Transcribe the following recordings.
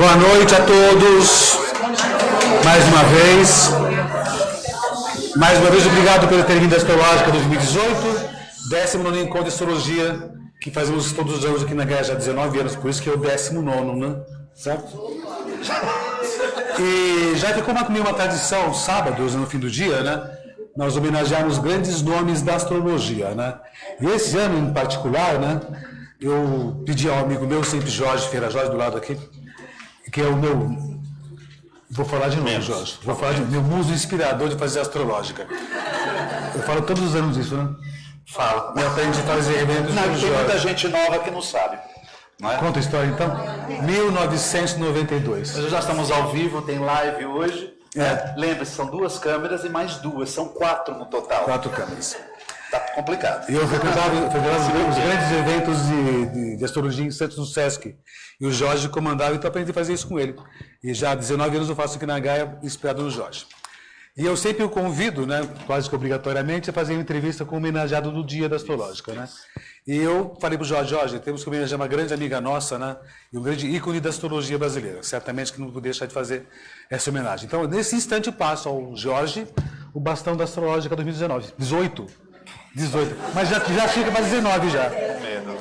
Boa noite a todos. Mais uma vez, obrigado pelo ter vindo à Astrológica 2018, 19º Encontro de Astrologia, que fazemos todos os anos aqui na Gaia já há 19 anos, por isso que é o 19º, né? Certo? E já ficou meio uma tradição, sábados, no fim do dia, né? Nós homenageamos grandes nomes da astrologia, né? E esse ano, em particular, né? Eu pedi ao amigo meu, sempre Jorge Feira Jorge, do lado aqui, que é o meu... Vou falar de novo, Jorge. Vou falar de meu muso inspirador de fazer astrológica. Eu falo todos os anos isso, né? Fala. Eu aprendi a fazer eventos não, com o tem Jorge. muita gente nova que não sabe. Não é? Conta a história, então. 1992. Nós já estamos ao vivo, tem live hoje. É. Lembre-se, são 2 câmeras e mais 2, são 4 no total. 4 câmeras. Tá complicado. E eu frequentava os grandes eventos de astrologia em Santos do Sesc. E o Jorge comandava, então aprendi a fazer isso com ele. E já há 19 anos eu faço aqui na Gaia, inspirado no Jorge. E eu sempre o convido, né, quase que obrigatoriamente, a fazer uma entrevista com o homenageado do dia da Astrológica, né? E eu falei para o Jorge, temos que homenagear uma grande amiga nossa, né, e um grande ícone da astrologia brasileira. Certamente que não vou deixar de fazer essa homenagem. Então, nesse instante, eu passo ao Jorge o bastão da Astrológica 2019. 18. Mas já fica para 19 já.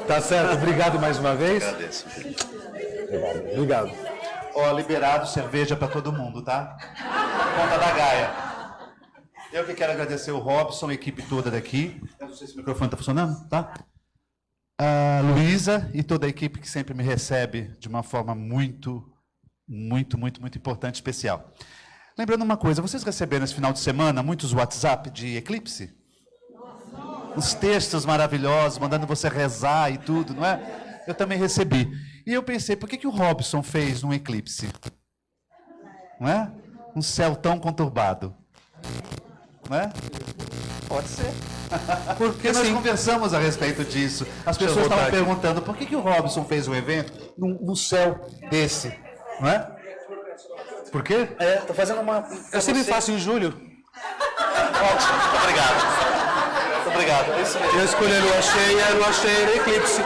Tá certo? Obrigado mais uma vez. Agradeço. Obrigado. Ó, liberado cerveja para todo mundo, tá? Conta da Gaia. Eu que quero agradecer o Robson, a equipe toda daqui. Eu não sei se o microfone está funcionando, tá? A Luísa e toda a equipe que sempre me recebe de uma forma muito importante, especial. Lembrando uma coisa, vocês receberam esse final de semana muitos WhatsApp de eclipse? Os textos maravilhosos, mandando você rezar e tudo, não é? Eu também recebi. E eu pensei, por que o Robson fez um eclipse? Não é? Um céu tão conturbado. Não é? Pode ser. Porque nós conversamos a respeito disso. As pessoas estavam perguntando, por que o Robson fez um evento num céu desse? Não é? Por quê? Estou fazendo uma... Eu sempre faço em julho. Ótimo, muito obrigado. Muito obrigado. É isso mesmo. Eu escolhi a lua cheia era eclipse.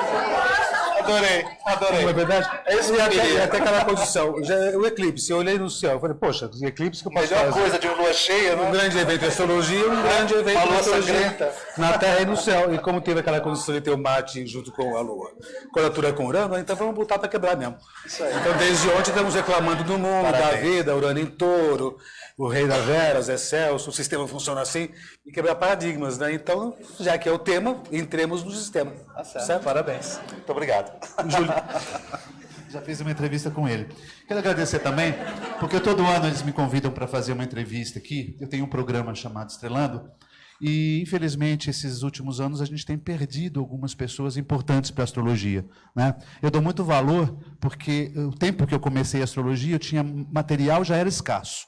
Adorei. Não é verdade? É isso que eu e queria. até aquela condição. O eclipse, eu olhei no céu, eu falei, poxa, o eclipse que eu posso Melhor fazer. coisa de uma lua cheia, Um né? grande evento de astrologia, um grande evento uma de lua astrologia sangrenta. na Terra e no céu. E como teve aquela condição de ter o Marte junto com a Lua, quadratura com Urano, então vamos botar para quebrar mesmo. Isso aí. Então, desde ontem, estamos reclamando do mundo, da vida, Urano em Touro, o Rei da Vera, Zé Celso, o sistema funciona assim, e quebrar paradigmas, né? Então, já que é o tema, entremos no sistema. Tá certo. Parabéns. Muito obrigado. Júlio. Já fiz uma entrevista com ele. Quero agradecer também, porque todo ano eles me convidam para fazer uma entrevista aqui. Eu tenho um programa chamado Estrelando, e, infelizmente, esses últimos anos a gente tem perdido algumas pessoas importantes para a astrologia, né? Eu dou muito valor, porque o tempo que eu comecei a astrologia, eu tinha material, já era escasso,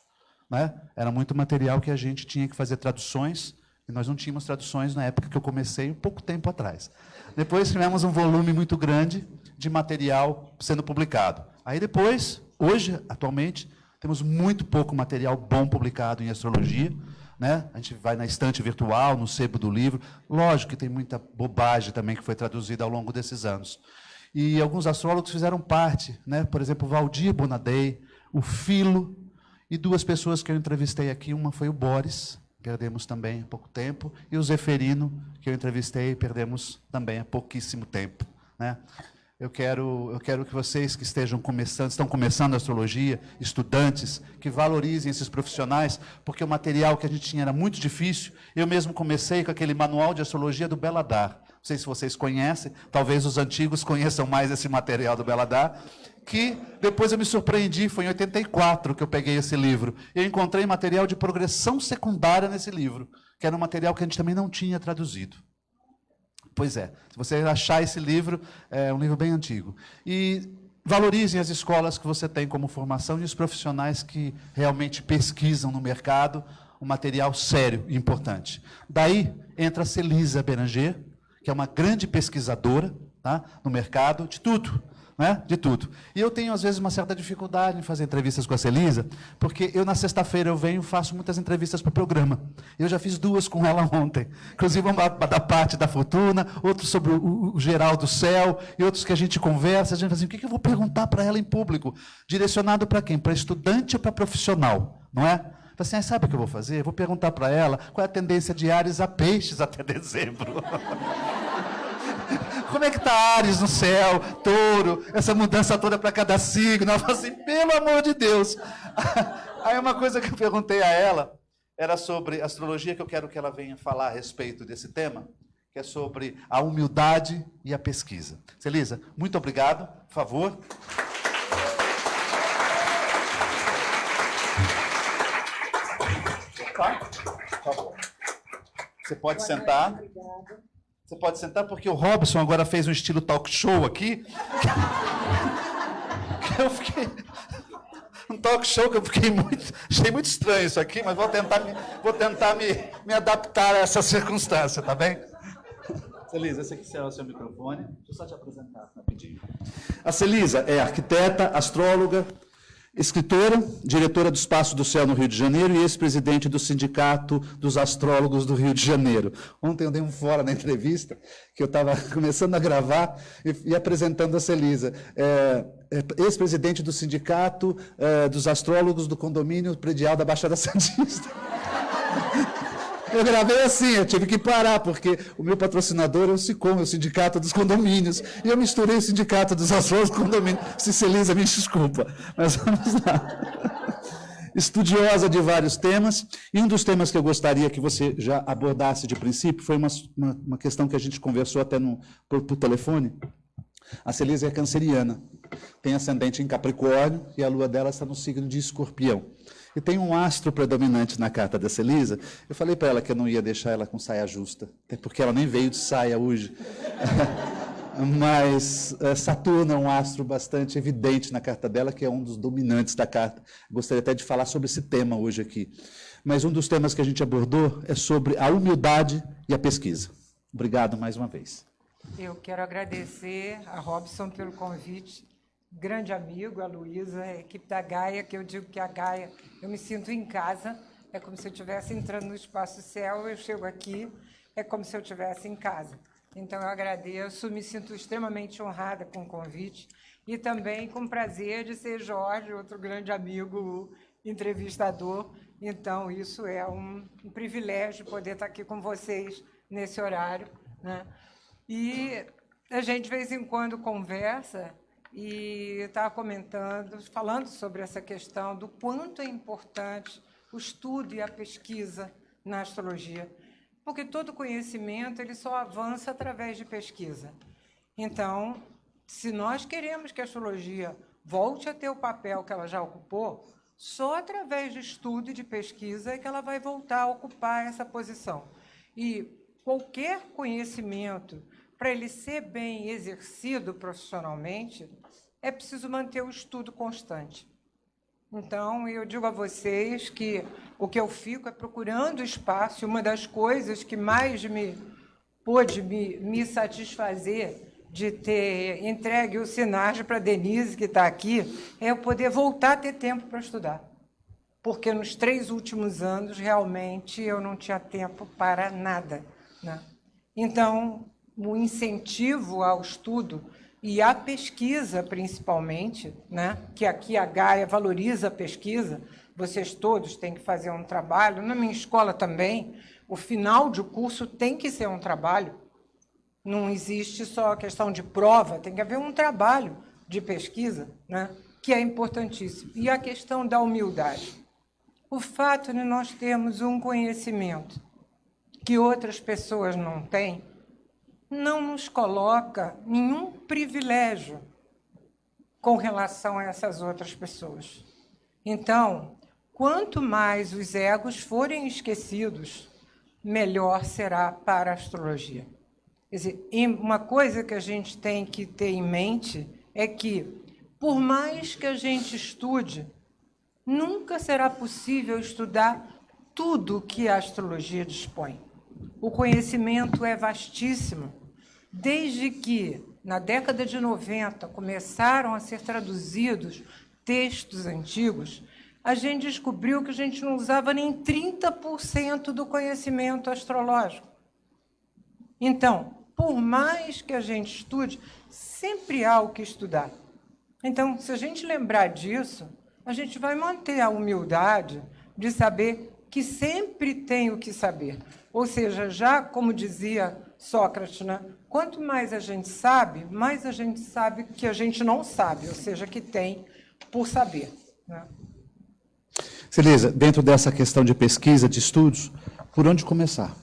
né? Era muito material que a gente tinha que fazer traduções, e nós não tínhamos traduções na época que eu comecei, um pouco tempo atrás. Depois tivemos um volume muito grande de material sendo publicado. Aí depois, hoje, atualmente, temos muito pouco material bom publicado em astrologia, né? A gente vai na estante virtual, no sebo do livro. Lógico que tem muita bobagem também que foi traduzida ao longo desses anos. E alguns astrólogos fizeram parte, né? Por exemplo, o Valdir Bonadei, o Filo, e 2 pessoas que eu entrevistei aqui, uma foi o Boris, perdemos também há pouco tempo, e o Zeferino, que eu entrevistei, perdemos também há pouquíssimo tempo, né? Eu quero que vocês que estão começando a astrologia, estudantes, que valorizem esses profissionais, porque o material que a gente tinha era muito difícil. Eu mesmo comecei com aquele manual de astrologia do Beladar. Não sei se vocês conhecem, talvez os antigos conheçam mais esse material do Beladar, que depois eu me surpreendi, foi em 84 que eu peguei esse livro. Eu encontrei material de progressão secundária nesse livro, que era um material que a gente também não tinha traduzido. Pois é, se você achar esse livro, é um livro bem antigo. E valorizem as escolas que você tem como formação e os profissionais que realmente pesquisam no mercado um material sério e importante. Daí entra a Celisa Beranger, que é uma grande pesquisadora, tá, no mercado de tudo. né? De tudo. E eu tenho, às vezes, uma certa dificuldade em fazer entrevistas com a Celisa, porque eu, na sexta-feira, eu venho e faço muitas entrevistas para o programa. Eu já fiz 2 com ela ontem. Inclusive, uma da parte da fortuna, outro sobre o geral do céu, e outros que a gente conversa. A gente fala assim, o que eu vou perguntar para ela em público? Direcionado para quem? Para estudante ou para profissional? Não é? Assim, sabe o que eu vou fazer? Eu vou perguntar para ela qual é a tendência de Áries a Peixes até dezembro. Como é que está Áries no céu, Touro, essa mudança toda para cada signo? Ela fala assim, pelo amor de Deus. Aí uma coisa que eu perguntei a ela era sobre astrologia, que eu quero que ela venha falar a respeito desse tema, que é sobre a humildade e a pesquisa. Celisa, muito obrigado, por favor. Por favor. Você pode sentar. Você pode sentar, porque o Robson agora fez um estilo talk show aqui. Eu fiquei... Um talk show que eu fiquei achei muito estranho isso aqui, mas vou tentar me adaptar a essa circunstância, tá bem? Celisa, esse aqui é o seu microfone. Deixa eu só te apresentar rapidinho. A Celisa é arquiteta, astróloga, escritora, diretora do Espaço do Céu no Rio de Janeiro e ex-presidente do Sindicato dos Astrólogos do Rio de Janeiro. Ontem eu dei um fora na entrevista, que eu estava começando a gravar e apresentando a Celisa. Ex-presidente do Sindicato dos Astrólogos do Condomínio Predial da Baixada Santista. Eu gravei assim, eu tive que parar, porque o meu patrocinador é o SICOM, é o Sindicato dos Condomínios, e eu misturei o Sindicato dos Astrólogos com o Condomínio. Celisa, me desculpa, mas vamos lá. Estudiosa de vários temas, e um dos temas que eu gostaria que você já abordasse de princípio foi uma questão que a gente conversou até por telefone. A Celisa é canceriana, tem ascendente em Capricórnio, e a lua dela está no signo de Escorpião. E tem um astro predominante na carta da Celisa. Eu falei para ela que eu não ia deixar ela com saia justa, até porque ela nem veio de saia hoje. Mas Saturno é um astro bastante evidente na carta dela, que é um dos dominantes da carta. Gostaria até de falar sobre esse tema hoje aqui. Mas um dos temas que a gente abordou é sobre a humildade e a pesquisa. Obrigado mais uma vez. Eu quero agradecer a Robson pelo convite. Grande amigo, a Luísa, a equipe da Gaia, que eu digo que a Gaia, eu me sinto em casa, é como se eu estivesse entrando no Espaço Céu, eu chego aqui, é como se eu estivesse em casa. Então, eu agradeço, me sinto extremamente honrada com o convite e também com o prazer de ser Jorge, outro grande amigo, entrevistador. Então, isso é um privilégio poder estar aqui com vocês nesse horário, né? E a gente, de vez em quando, conversa e estava falando sobre essa questão do quanto é importante o estudo e a pesquisa na astrologia, porque todo conhecimento ele só avança através de pesquisa. Então, se nós queremos que a astrologia volte a ter o papel que ela já ocupou, só através de estudo e de pesquisa é que ela vai voltar a ocupar essa posição. E qualquer conhecimento, para ele ser bem exercido profissionalmente, é preciso manter o estudo constante. Então, eu digo a vocês que o que eu fico é procurando espaço, e uma das coisas que mais pôde me satisfazer de ter entregue o Sinage para a Denise, que está aqui, é eu poder voltar a ter tempo para estudar. Porque nos 3 últimos anos, realmente, eu não tinha tempo para nada, né? Então, o incentivo ao estudo e à pesquisa, principalmente, né? Que aqui a Gaia valoriza a pesquisa, vocês todos têm que fazer um trabalho, na minha escola também, o final de curso tem que ser um trabalho, não existe só a questão de prova, tem que haver um trabalho de pesquisa, né? Que é importantíssimo. E a questão da humildade. O fato de nós termos um conhecimento que outras pessoas não têm, não nos coloca nenhum privilégio com relação a essas outras pessoas. Então, quanto mais os egos forem esquecidos, melhor será para a astrologia. Quer dizer, uma coisa que a gente tem que ter em mente é que, por mais que a gente estude, nunca será possível estudar tudo que a astrologia dispõe. O conhecimento é vastíssimo, desde que na década de 90, começaram a ser traduzidos textos antigos, a gente descobriu que a gente não usava nem 30% do conhecimento astrológico. Então, por mais que a gente estude, sempre há o que estudar. Então, se a gente lembrar disso, a gente vai manter a humildade de saber que sempre tem o que saber. Ou seja, já como dizia Sócrates, né? Quanto mais a gente sabe que a gente não sabe, ou seja, que tem por saber, né? Celisa, dentro dessa questão de pesquisa, de estudos, por onde começar?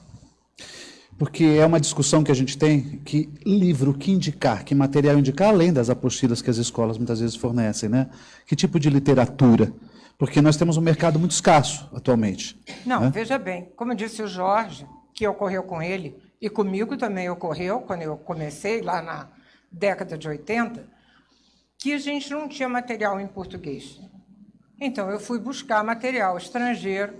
Porque é uma discussão que a gente tem, que livro, que indicar, que material indicar, além das apostilas que as escolas muitas vezes fornecem, né? Que tipo de literatura? Porque nós temos um mercado muito escasso atualmente. Não, né? Veja bem, como disse o Jorge, que ocorreu com ele, e comigo também ocorreu, quando eu comecei, lá na década de 80, que a gente não tinha material em português. Então, eu fui buscar material estrangeiro,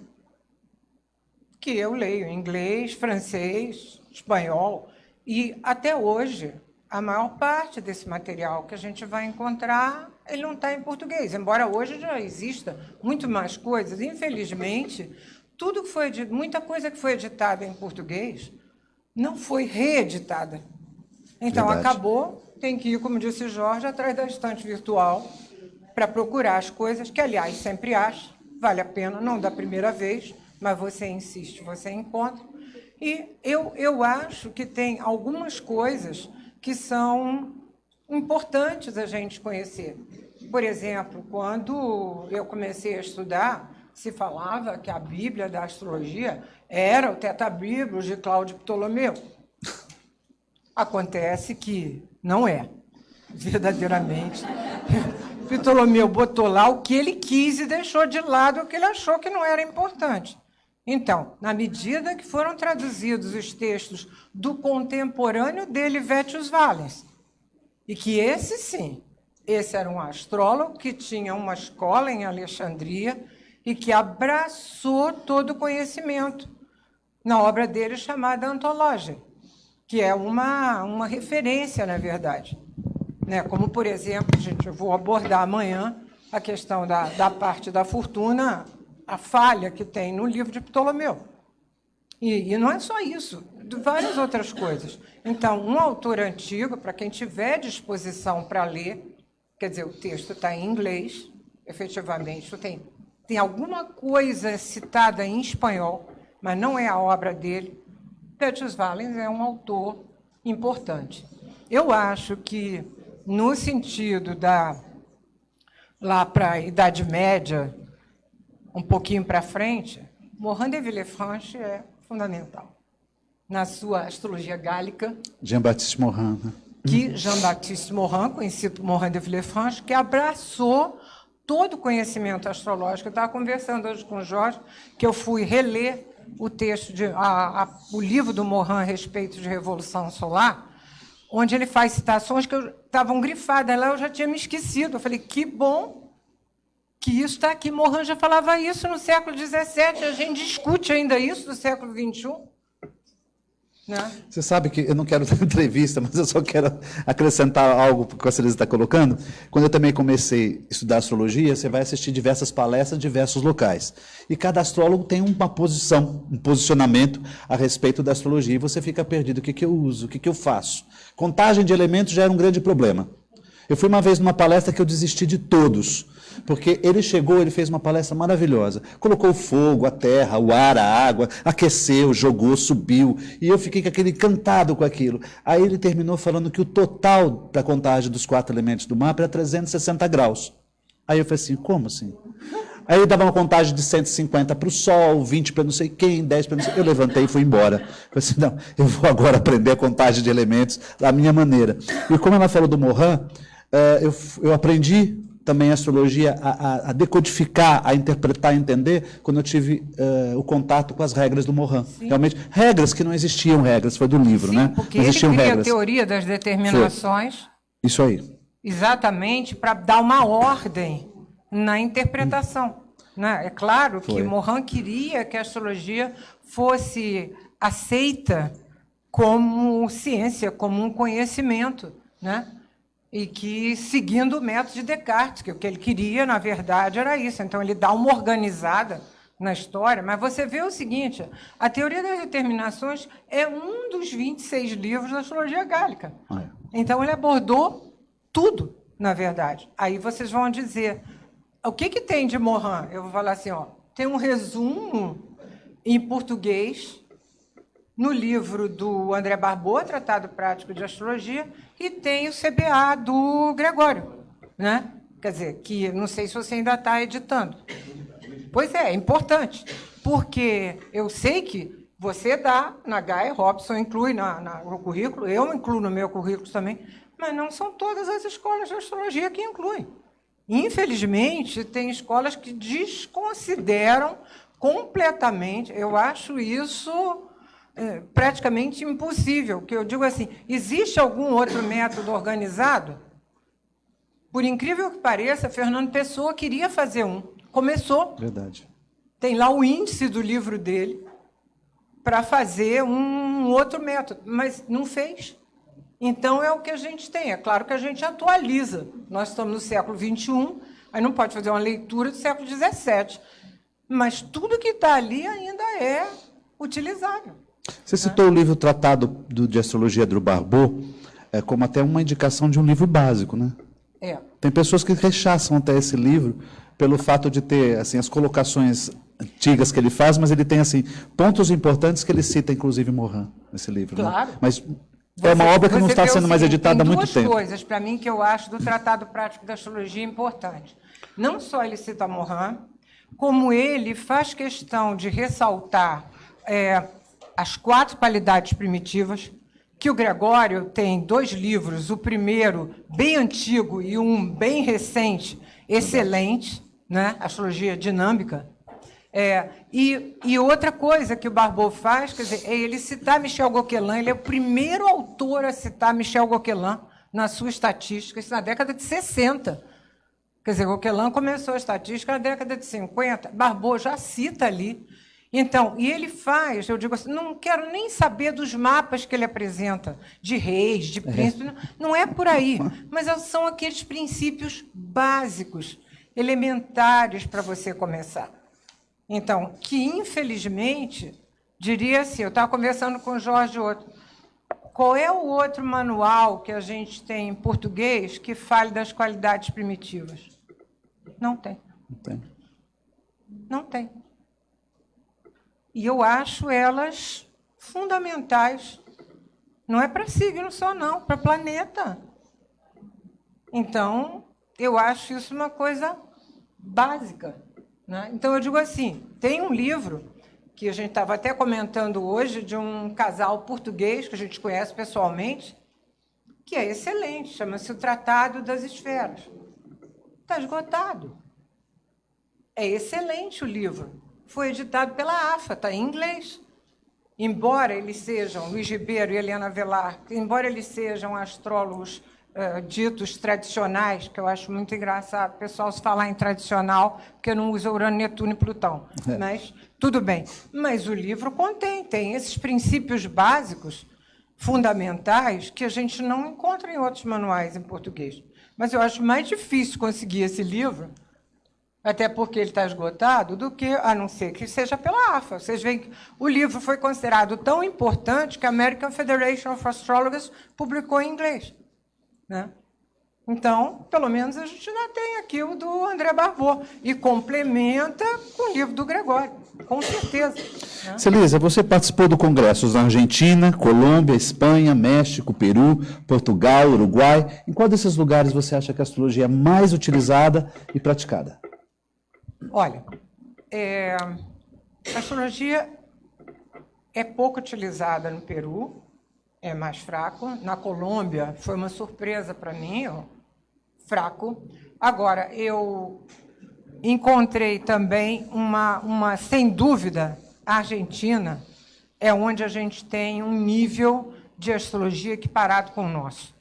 que eu leio em inglês, francês, espanhol, e até hoje, a maior parte desse material que a gente vai encontrar, ele não está em português, embora hoje já exista muito mais coisas. Infelizmente, muita coisa que foi editada em português não foi reeditada. Então, Verdade. acabou, tem que ir, como disse Jorge, atrás da estante virtual para procurar as coisas, que, aliás, sempre acha, vale a pena, não da primeira vez, mas você insiste, você encontra. E eu acho que tem algumas coisas que são importantes a gente conhecer. Por exemplo, quando eu comecei a estudar, se falava que a Bíblia da astrologia era o Tetrabíblios de Cláudio Ptolomeu. Acontece que não é, verdadeiramente. Ptolomeu botou lá o que ele quis e deixou de lado o que ele achou que não era importante. Então, na medida que foram traduzidos os textos do contemporâneo dele, Vettius Valens, e que esse era um astrólogo que tinha uma escola em Alexandria e que abraçou todo o conhecimento na obra dele chamada Antologia, que é uma referência, na verdade. Né? Como, por exemplo, eu vou abordar amanhã a questão da parte da fortuna, a falha que tem no livro de Ptolomeu. E não é só isso, de várias outras coisas. Então, um autor antigo, para quem tiver disposição para ler, quer dizer, o texto está em inglês, efetivamente, tem alguma coisa citada em espanhol, mas não é a obra dele. Vettius Valens é um autor importante. Eu acho que, no sentido lá para a Idade Média, um pouquinho para frente, Morin de Villefranche é fundamental. Na sua astrologia gálica, Jean-Baptiste Morin. Né? que Jean-Baptiste Morin, conhecido por Morin de Villefranche, que abraçou todo o conhecimento astrológico. Eu estava conversando hoje com o Jorge, que eu fui reler o texto, o livro do Morin a respeito de Revolução Solar, onde ele faz citações que estavam grifadas lá, eu já tinha me esquecido. Eu falei, que bom que isso está aqui. Morin já falava isso no século XVII, a gente discute ainda isso no século XXI. Né? Você sabe que eu não quero dar entrevista, mas eu só quero acrescentar algo que a Celisa está colocando. Quando eu também comecei a estudar astrologia, você vai assistir diversas palestras em diversos locais. E cada astrólogo tem uma posição, um posicionamento a respeito da astrologia. E você fica perdido. O que eu uso? O que eu faço? Contagem de elementos já era um grande problema. Eu fui uma vez numa palestra que eu desisti de todos, porque ele fez uma palestra maravilhosa. Colocou o fogo, a terra, o ar, a água, aqueceu, jogou, subiu, e eu fiquei encantado com aquilo. Aí ele terminou falando que o total da contagem dos 4 elementos do mapa era 360 graus. Aí eu falei assim, como assim? Aí ele dava uma contagem de 150 para o Sol, 20 para não sei quem, 10 para não sei quem. Eu levantei e fui embora. Falei assim, não, eu vou agora aprender a contagem de elementos da minha maneira. E como ela falou do Morin, eu aprendi também a astrologia a decodificar, a interpretar, a entender, quando eu tive o contato com as regras do Morin. Sim. Realmente, regras que não existiam regras, foi do livro, sim, né? Porque não existiam ele cria regras. A teoria das determinações. Foi. Isso aí. Exatamente, para dar uma ordem na interpretação. Né? É claro que Morin queria que a astrologia fosse aceita como ciência, como um conhecimento. né? E que, seguindo o método de Descartes, que o que ele queria, na verdade, era isso. Então, ele dá uma organizada na história, mas você vê o seguinte, a teoria das determinações é um dos 26 livros da astrologia gálica. Então, ele abordou tudo, na verdade. Aí vocês vão dizer, o que tem de Morin? Eu vou falar assim, ó, tem um resumo em português no livro do André Barbeau, Tratado Prático de Astrologia, e tem o CBA do Gregório, né? Quer dizer, que não sei se você ainda está editando. Pois é importante, porque eu sei que você dá na Gaia, Robson inclui no currículo, eu incluo no meu currículo também, mas não são todas as escolas de astrologia que incluem. Infelizmente, tem escolas que desconsideram completamente, eu acho isso praticamente impossível, que eu digo assim, existe algum outro método organizado? Por incrível que pareça, Fernando Pessoa queria fazer um, começou. Verdade. Tem lá o índice do livro dele para fazer um outro método, mas não fez. Então, é o que a gente tem. É claro que a gente atualiza. Nós estamos no século XXI, aí não pode fazer uma leitura do século XVII. Mas tudo que está ali ainda é utilizável. Você citou o livro Tratado de Astrologia do Barbeau como até uma indicação de um livro básico, né? É. Tem pessoas que rechaçam até esse livro pelo fato de ter assim, as colocações antigas que ele faz, mas ele tem assim, pontos importantes que ele cita, inclusive Morin, nesse livro. Claro. Né? Mas é uma obra que não está sendo mais editada há muito tempo. Tem duas coisas, para mim, que eu acho do Tratado Prático da Astrologia importante. Não só ele cita Morin, como ele faz questão de ressaltar as 4 qualidades primitivas, que o Gregório tem 2 livros, o primeiro bem antigo e um bem recente, excelente, né? Astrologia Dinâmica. E outra coisa que o Barbeau faz, quer dizer, é ele citar Michel Gauquelin, ele é o primeiro autor a citar Michel Gauquelin na sua estatística, isso na década de 60. Quer dizer, Gauquelin começou a estatística na década de 50, Barbeau já cita ali. Então, e ele faz, eu digo assim, não quero nem saber dos mapas que ele apresenta, de reis, de príncipes, não é por aí, mas são aqueles princípios básicos, elementares para você começar. Então, que infelizmente, diria assim, eu estava conversando com o Jorge outro, qual é o outro manual que a gente tem em português que fale das qualidades primitivas? Não tem. Não tem. Não tem. E eu acho elas fundamentais. Não é para signo só, não, para planeta. Então, eu acho isso uma coisa básica. Né? Então, eu digo assim, tem um livro que a gente estava até comentando hoje, de um casal português, que a gente conhece pessoalmente, que é excelente, chama-se O Tratado das Esferas. Está esgotado. É excelente o livro. Foi editado pela AFA, está em inglês. Embora eles sejam, Luiz Ribeiro e Helena Velar, embora eles sejam astrólogos ditos tradicionais, que eu acho muito engraçado o pessoal se falar em tradicional, porque não usa Urano, Netuno e Plutão. Mas tudo bem. Mas o livro tem esses princípios básicos, fundamentais, que a gente não encontra em outros manuais em português. Mas eu acho mais difícil conseguir esse livro, até porque ele está esgotado, do que, a não ser que seja pela AFA. Vocês veem que o livro foi considerado tão importante que a American Federation of Astrologers publicou em inglês. Né? Então, pelo menos, a gente ainda tem aqui o do André Barbeau, e complementa com o livro do Gregório, com certeza. Né? Celisa, você participou do congressos na Argentina, Colômbia, Espanha, México, Peru, Portugal, Uruguai. Em qual desses lugares você acha que a astrologia é mais utilizada e praticada? Olha, a astrologia é pouco utilizada no Peru, é mais fraco. Na Colômbia, foi uma surpresa para mim, fraco. Agora, eu encontrei também sem dúvida, a Argentina é onde a gente tem um nível de astrologia equiparado com o nosso,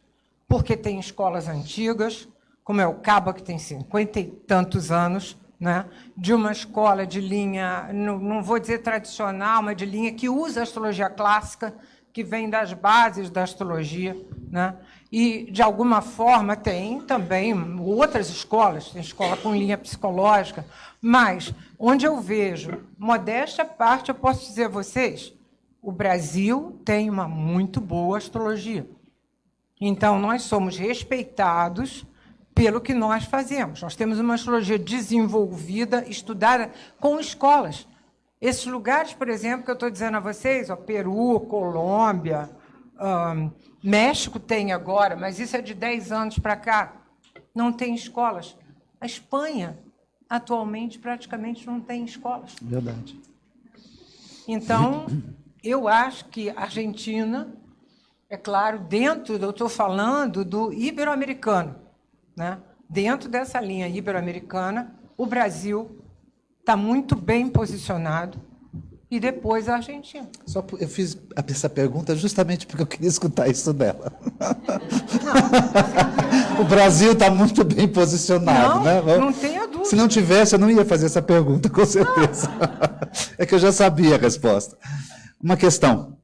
porque tem escolas antigas, como é o Caba, que tem 50 e tantos anos, né, de uma escola de linha, não vou dizer tradicional, mas de linha que usa a astrologia clássica, que vem das bases da astrologia. Né? E, de alguma forma, tem também outras escolas, tem escola com linha psicológica, mas onde eu vejo, modéstia à parte, eu posso dizer a vocês, o Brasil tem uma muito boa astrologia. Então, nós somos respeitados pelo que nós fazemos. Nós temos uma astrologia desenvolvida, estudada com escolas. Esses lugares, por exemplo, que eu estou dizendo a vocês, ó, Peru, Colômbia, México tem agora, mas isso é de 10 anos para cá, não tem escolas. A Espanha, atualmente, praticamente não tem escolas. Verdade. Então, eu acho que a Argentina, é claro, dentro, eu estou falando do ibero-americano, né? Dentro dessa linha ibero-americana, o Brasil está muito bem posicionado, e depois a Argentina. Eu fiz essa pergunta justamente porque eu queria escutar isso dela. O Brasil está muito bem posicionado, Não, né? não tenha dúvida. Se não tivesse, eu não ia fazer essa pergunta, com certeza. É que eu já sabia a resposta. Uma questão.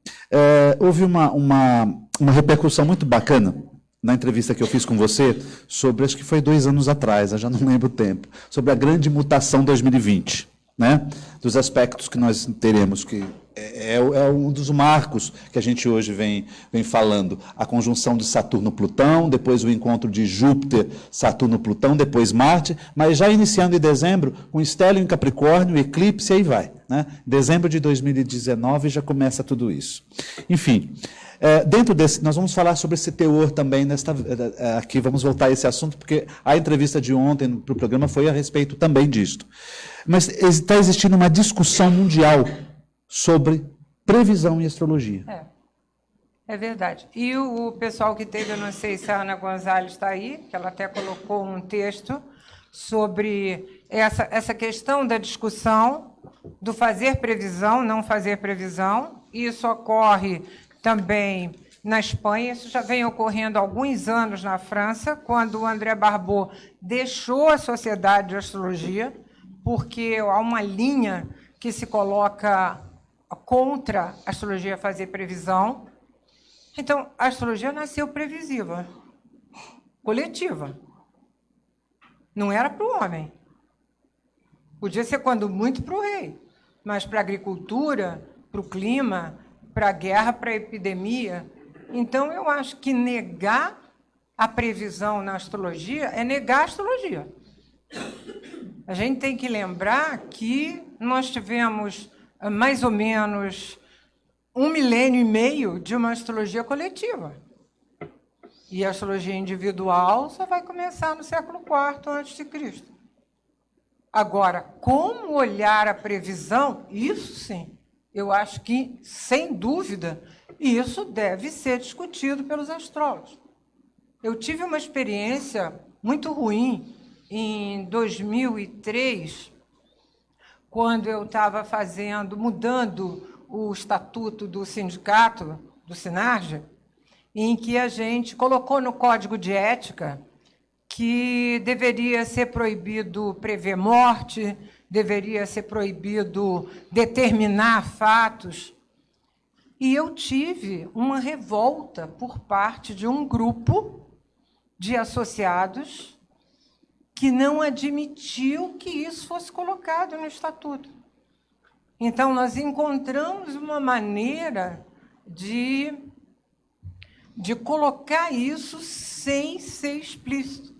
Houve uma repercussão muito bacana na entrevista que eu fiz com você sobre, acho que foi 2 anos atrás, eu já não lembro o tempo, sobre a grande mutação 2020. Né? Dos aspectos que nós teremos, que é um dos marcos que a gente hoje vem falando, a conjunção de Saturno-Plutão, depois o encontro de Júpiter, Saturno-Plutão, depois Marte, mas já iniciando em dezembro, com Estélio em Capricórnio, eclipse, aí vai. Né? Dezembro de 2019 já começa tudo isso. Enfim, dentro desse, nós vamos falar sobre esse teor também, aqui vamos voltar a esse assunto, porque a entrevista de ontem para o programa foi a respeito também disto. Mas está existindo uma discussão mundial sobre previsão e astrologia. É verdade. E o pessoal que teve, eu não sei se a Ana Gonzalez está aí, que ela até colocou um texto sobre essa questão da discussão do fazer previsão, não fazer previsão. Isso ocorre também na Espanha, isso já vem ocorrendo há alguns anos na França, quando o André Barbeau deixou a Sociedade de Astrologia, porque há uma linha que se coloca contra a astrologia fazer previsão. Então, a astrologia nasceu previsiva, coletiva. Não era para o homem. Podia ser, quando muito, para o rei, mas para a agricultura, para o clima, para a guerra, para a epidemia. Então, eu acho que negar a previsão na astrologia é negar a astrologia. A gente tem que lembrar que nós tivemos mais ou menos 1 milênio e meio de uma astrologia coletiva. E a astrologia individual só vai começar no século IV a.C. Agora, como olhar a previsão? Isso sim, eu acho que, sem dúvida, isso deve ser discutido pelos astrólogos. Eu tive uma experiência muito ruim em 2003, quando eu estava mudando o estatuto do sindicato, do Sinarja, em que a gente colocou no Código de Ética que deveria ser proibido prever morte, deveria ser proibido determinar fatos. E eu tive uma revolta por parte de um grupo de associados que não admitiu que isso fosse colocado no Estatuto. Então, nós encontramos uma maneira de colocar isso sem ser explícito.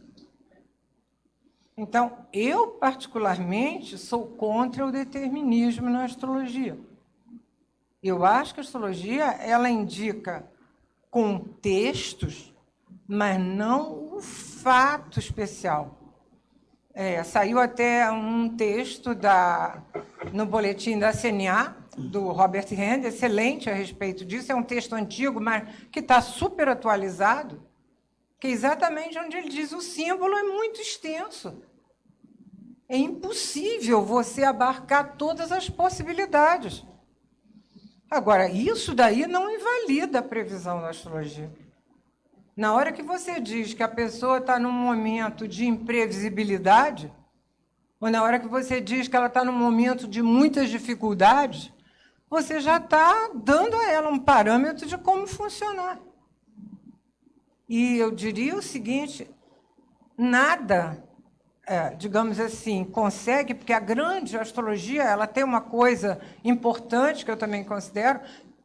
Então, eu, particularmente, sou contra o determinismo na astrologia. Eu acho que a astrologia ela indica contextos, mas não o fato especial. Saiu até um texto no boletim da CNA, do Robert Hand, excelente a respeito disso. É um texto antigo, mas que está super atualizado, que é exatamente onde ele diz o símbolo é muito extenso. É impossível você abarcar todas as possibilidades. Agora, isso daí não invalida a previsão da astrologia. Na hora que você diz que a pessoa está num momento de imprevisibilidade, ou na hora que você diz que ela está num momento de muitas dificuldades, você já está dando a ela um parâmetro de como funcionar. E eu diria o seguinte, nada, digamos assim, consegue, porque a grande astrologia ela tem uma coisa importante que eu também considero,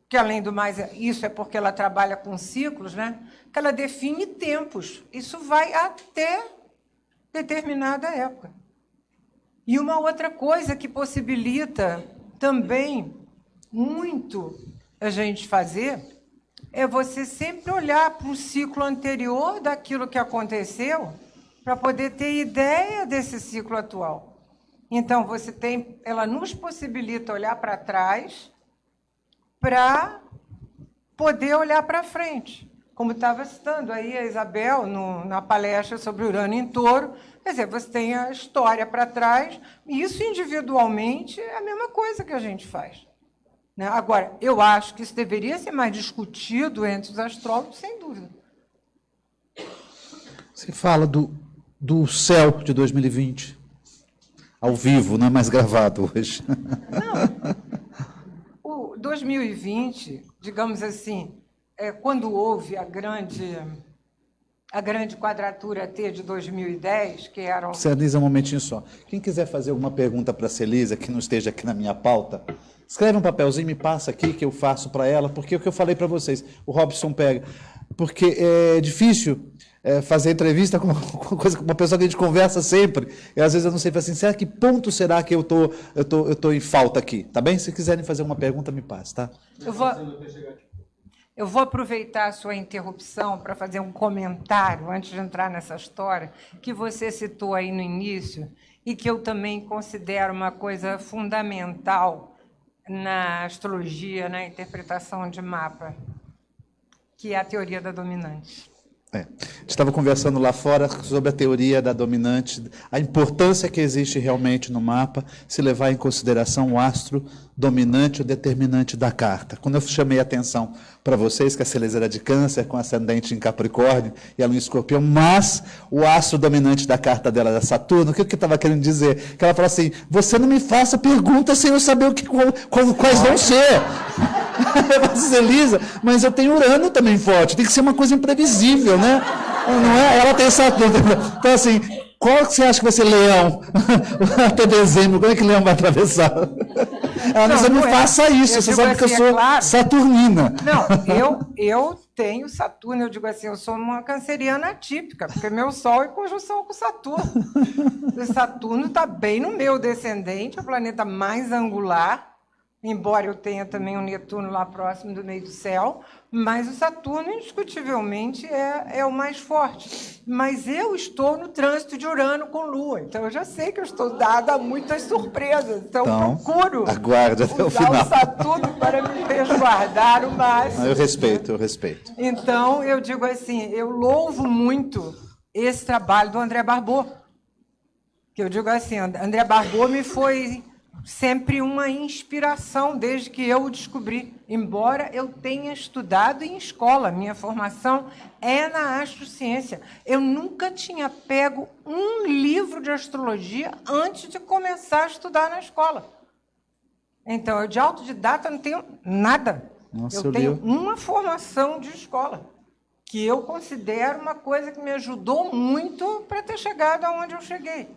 que, além do mais, isso é porque ela trabalha com ciclos, né? Que ela define tempos. Isso vai até determinada época. E uma outra coisa que possibilita também muito a gente fazer é você sempre olhar para o ciclo anterior daquilo que aconteceu para poder ter ideia desse ciclo atual. Então, ela nos possibilita olhar para trás para poder olhar para frente. Como estava citando aí a Isabel na palestra sobre Urano em Touro, quer dizer, você tem a história para trás, e isso individualmente é a mesma coisa que a gente faz. Né? Agora, eu acho que isso deveria ser mais discutido entre os astrólogos, sem dúvida. Você fala do céu de 2020, ao vivo, não é mais gravado hoje. Não. O 2020, digamos assim, quando houve a grande quadratura T de 2010, que eram... Celisa, um momentinho só. Quem quiser fazer alguma pergunta para a Celisa, que não esteja aqui na minha pauta, escreve um papelzinho, me passa aqui, que eu faço para ela, porque é o que eu falei para vocês, o Robson pega. Porque é difícil fazer entrevista com uma pessoa que a gente conversa sempre, e às vezes eu não sei, assim, será que ponto será que eu tô em falta aqui? Tá bem? Se quiserem fazer uma pergunta, me passe, tá? Eu vou aproveitar a sua interrupção para fazer um comentário, antes de entrar nessa história, que você citou aí no início, e que eu também considero uma coisa fundamental na astrologia, na interpretação de mapa, que é a teoria da dominante. A gente estava conversando lá fora sobre a teoria da dominante, a importância que existe realmente no mapa, se levar em consideração o astro dominante ou determinante da carta. Quando eu chamei a atenção para vocês, que a Celisa era de Câncer, com ascendente em Capricórnio e ela em Escorpião, mas o astro dominante da carta dela era Saturno, o que eu estava querendo dizer? Que ela falou assim, você não me faça perguntas sem eu saber quais vão ser. Celisa, mas eu tenho Urano também forte, tem que ser uma coisa imprevisível, né? Não é? Ela tem Saturno. Então, assim, qual que você acha que vai ser Leão até dezembro? Como é que Leão vai atravessar? Ela não, me faça isso, você sabe que eu sou saturnina. Não, eu tenho Saturno, eu digo assim, eu sou uma canceriana atípica, porque meu Sol é conjunção com Saturno. O Saturno está bem no meu descendente, é o planeta mais angular, embora eu tenha também um Netuno lá próximo do meio do céu, mas o Saturno, indiscutivelmente, é o mais forte. Mas eu estou no trânsito de Urano com Lua, então eu já sei que eu estou dada a muitas surpresas. Então eu procuro aguarde até o usar final. O Saturno para me resguardar o máximo. Eu respeito. Então, eu digo assim, eu louvo muito esse trabalho do André Barbeau. Que eu digo assim, André Barbeau me foi sempre uma inspiração desde que eu o descobri, embora eu tenha estudado em escola, minha formação é na astrociência. Eu nunca tinha pego um livro de astrologia antes de começar a estudar na escola. Então, eu de autodidata não tenho nada. Nossa, eu tenho uma formação de escola, que eu considero uma coisa que me ajudou muito para ter chegado aonde eu cheguei.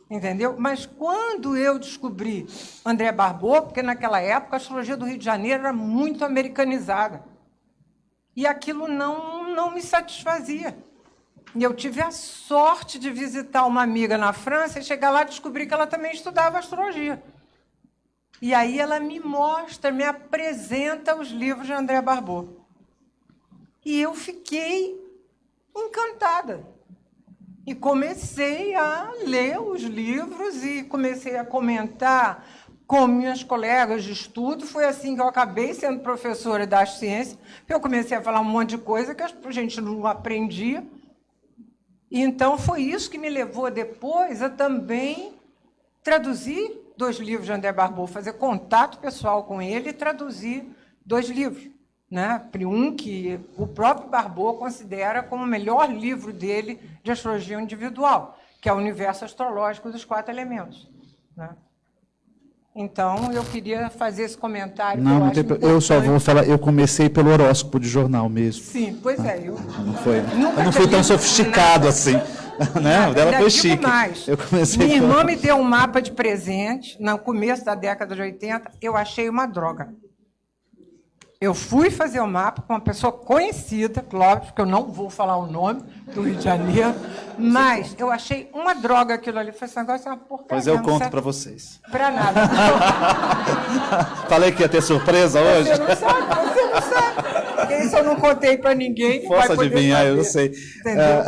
Entendeu? Mas quando eu descobri André Barbeau, porque naquela época a astrologia do Rio de Janeiro era muito americanizada, e aquilo não me satisfazia. E eu tive a sorte de visitar uma amiga na França e chegar lá e descobrir que ela também estudava astrologia. E aí ela me mostra, me apresenta os livros de André Barbeau. E eu fiquei encantada. E comecei a ler os livros e comecei a comentar com minhas colegas de estudo. Foi assim que eu acabei sendo professora da ciência. Eu comecei a falar um monte de coisa que a gente não aprendia. E então foi isso que me levou depois a também traduzir 2 livros de André Barbeau, fazer contato pessoal com ele e traduzir 2 livros. Né? Um que o próprio Barbeau considera como o melhor livro dele de astrologia individual, que é o Universo Astrológico dos 4 Elementos. Né? Então, eu queria fazer esse comentário. Não, que não tem, acho eu só vou importante. falar, eu comecei pelo horóscopo de jornal mesmo. Sim, pois é. Eu Eu não fui tão sofisticado assim. Né? O dela ainda foi digo chique. mais. Eu comecei Minha com- irmã me deu um mapa de presente no começo da década de 80. Eu achei uma droga. Eu fui fazer o mapa com uma pessoa conhecida, Clóvis, que eu não vou falar o nome, do Rio de Janeiro, mas eu achei uma droga aquilo ali. Esse negócio é uma porcaria. Pois eu não conto serve para vocês. pra nada. Falei que ia ter surpresa hoje. Você não sabe. Porque isso eu não contei para ninguém. Não vai Posso poder adivinhar, eu saber. não sei. Entendeu?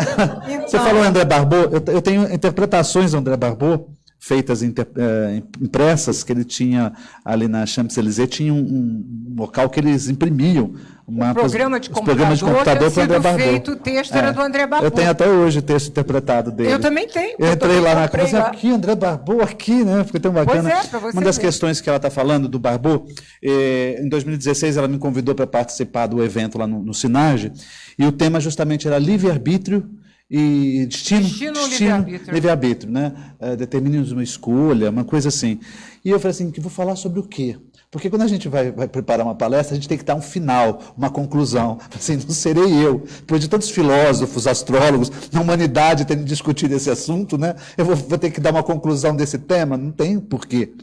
Você Então, falou André Barbeau, eu tenho interpretações do André Barbeau, feitas impressas, que ele tinha ali na Champs-Élysées, tinha um local que eles imprimiam. O programa de os programas de computador tinha para André sido Barbeau. feito, o texto era do André Barbeau. Eu tenho até hoje o texto interpretado dele. Eu também tenho. Eu Eu entrei também lá na comprei casa, lá. aqui, André Barbeau, aqui, né? Ficou tão bacana. Pois é, pra você Uma das ver. questões que ela está falando do Barbeau, em 2016 ela me convidou para participar do evento lá no Sinage, e o tema justamente era livre-arbítrio e Destino ou livre-arbítrio? Livre-arbítrio, né? Determine uma escolha, uma coisa assim. E eu falei assim, que vou falar sobre o quê? Porque quando a gente vai preparar uma palestra, a gente tem que dar um final, uma conclusão. Assim, não serei eu. Depois de tantos filósofos, astrólogos, na humanidade terem discutido esse assunto, né? Eu vou ter que dar uma conclusão desse tema? Não tem porquê.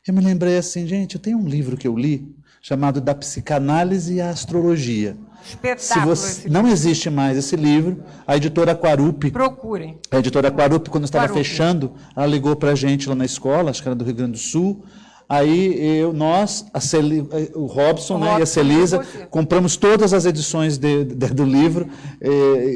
Eu me lembrei assim, gente, eu tenho um livro que eu li, chamado Da Psicanálise e a Astrologia. Espetáculo esse Não existe mais esse livro, a editora Quarupi, Procurem. a editora Quarupi, quando estava Quarupi. fechando, ela ligou para a gente lá na escola, acho que era do Rio Grande do Sul. Aí o Robson, né, e a Robson, Celisa, e você. compramos todas as edições do livro,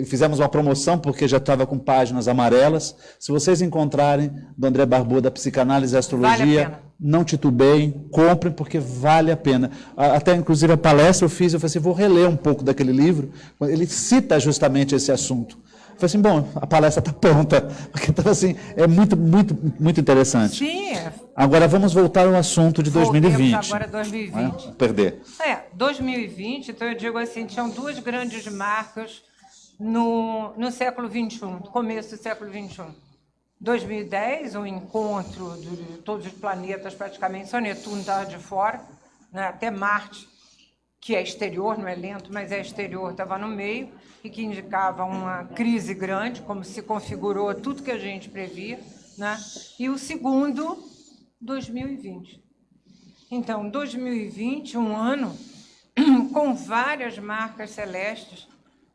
fizemos uma promoção, porque já estava com páginas amarelas. Se vocês encontrarem do André Barbeau, da Psicanálise e Astrologia, Vale a pena. não titubeiem, comprem, porque vale a pena. Até, inclusive, a palestra eu falei assim, vou reler um pouco daquele livro, ele cita justamente esse assunto. Eu falei assim, bom, a palestra está pronta, porque então, assim, é muito, muito, muito interessante. Sim, Agora vamos voltar ao assunto de 2020. voltemos agora a 2020. Né? Perder. 2020, então eu digo assim, tinham duas grandes marcas no século XXI, no começo do século XXI. 2010, o encontro de todos os planetas, praticamente, só Netuno estava de fora, né? Até Marte, que é exterior, não é lento, mas é exterior, estava no meio, e que indicava uma crise grande, como se configurou tudo que a gente previa, né? E o segundo, 2020. Então, 2020, um ano com várias marcas celestes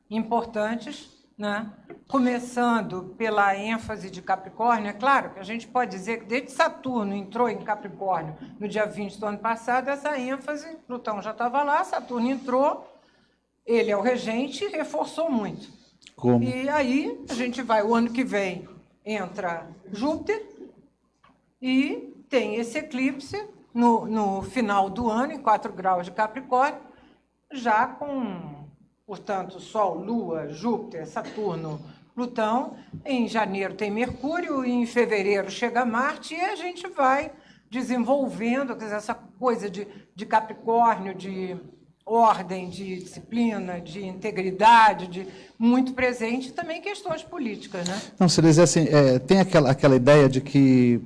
importantes, né? Começando pela ênfase de Capricórnio. É claro que a gente pode dizer que desde Saturno entrou em Capricórnio no dia 20 do ano passado, essa ênfase, Plutão já estava lá, Saturno entrou, ele é o regente e reforçou muito. Como? E aí a gente vai, o ano que vem entra Júpiter e tem esse eclipse no final do ano, em 4 graus de Capricórnio, já com, portanto, Sol, Lua, Júpiter, Saturno, Plutão. Em janeiro tem Mercúrio, e em fevereiro chega Marte, e a gente vai desenvolvendo, quer dizer, essa coisa de Capricórnio, de ordem, de disciplina, de integridade, muito presente, e também questões políticas, né? Não, se dizer assim, tem aquela ideia de que,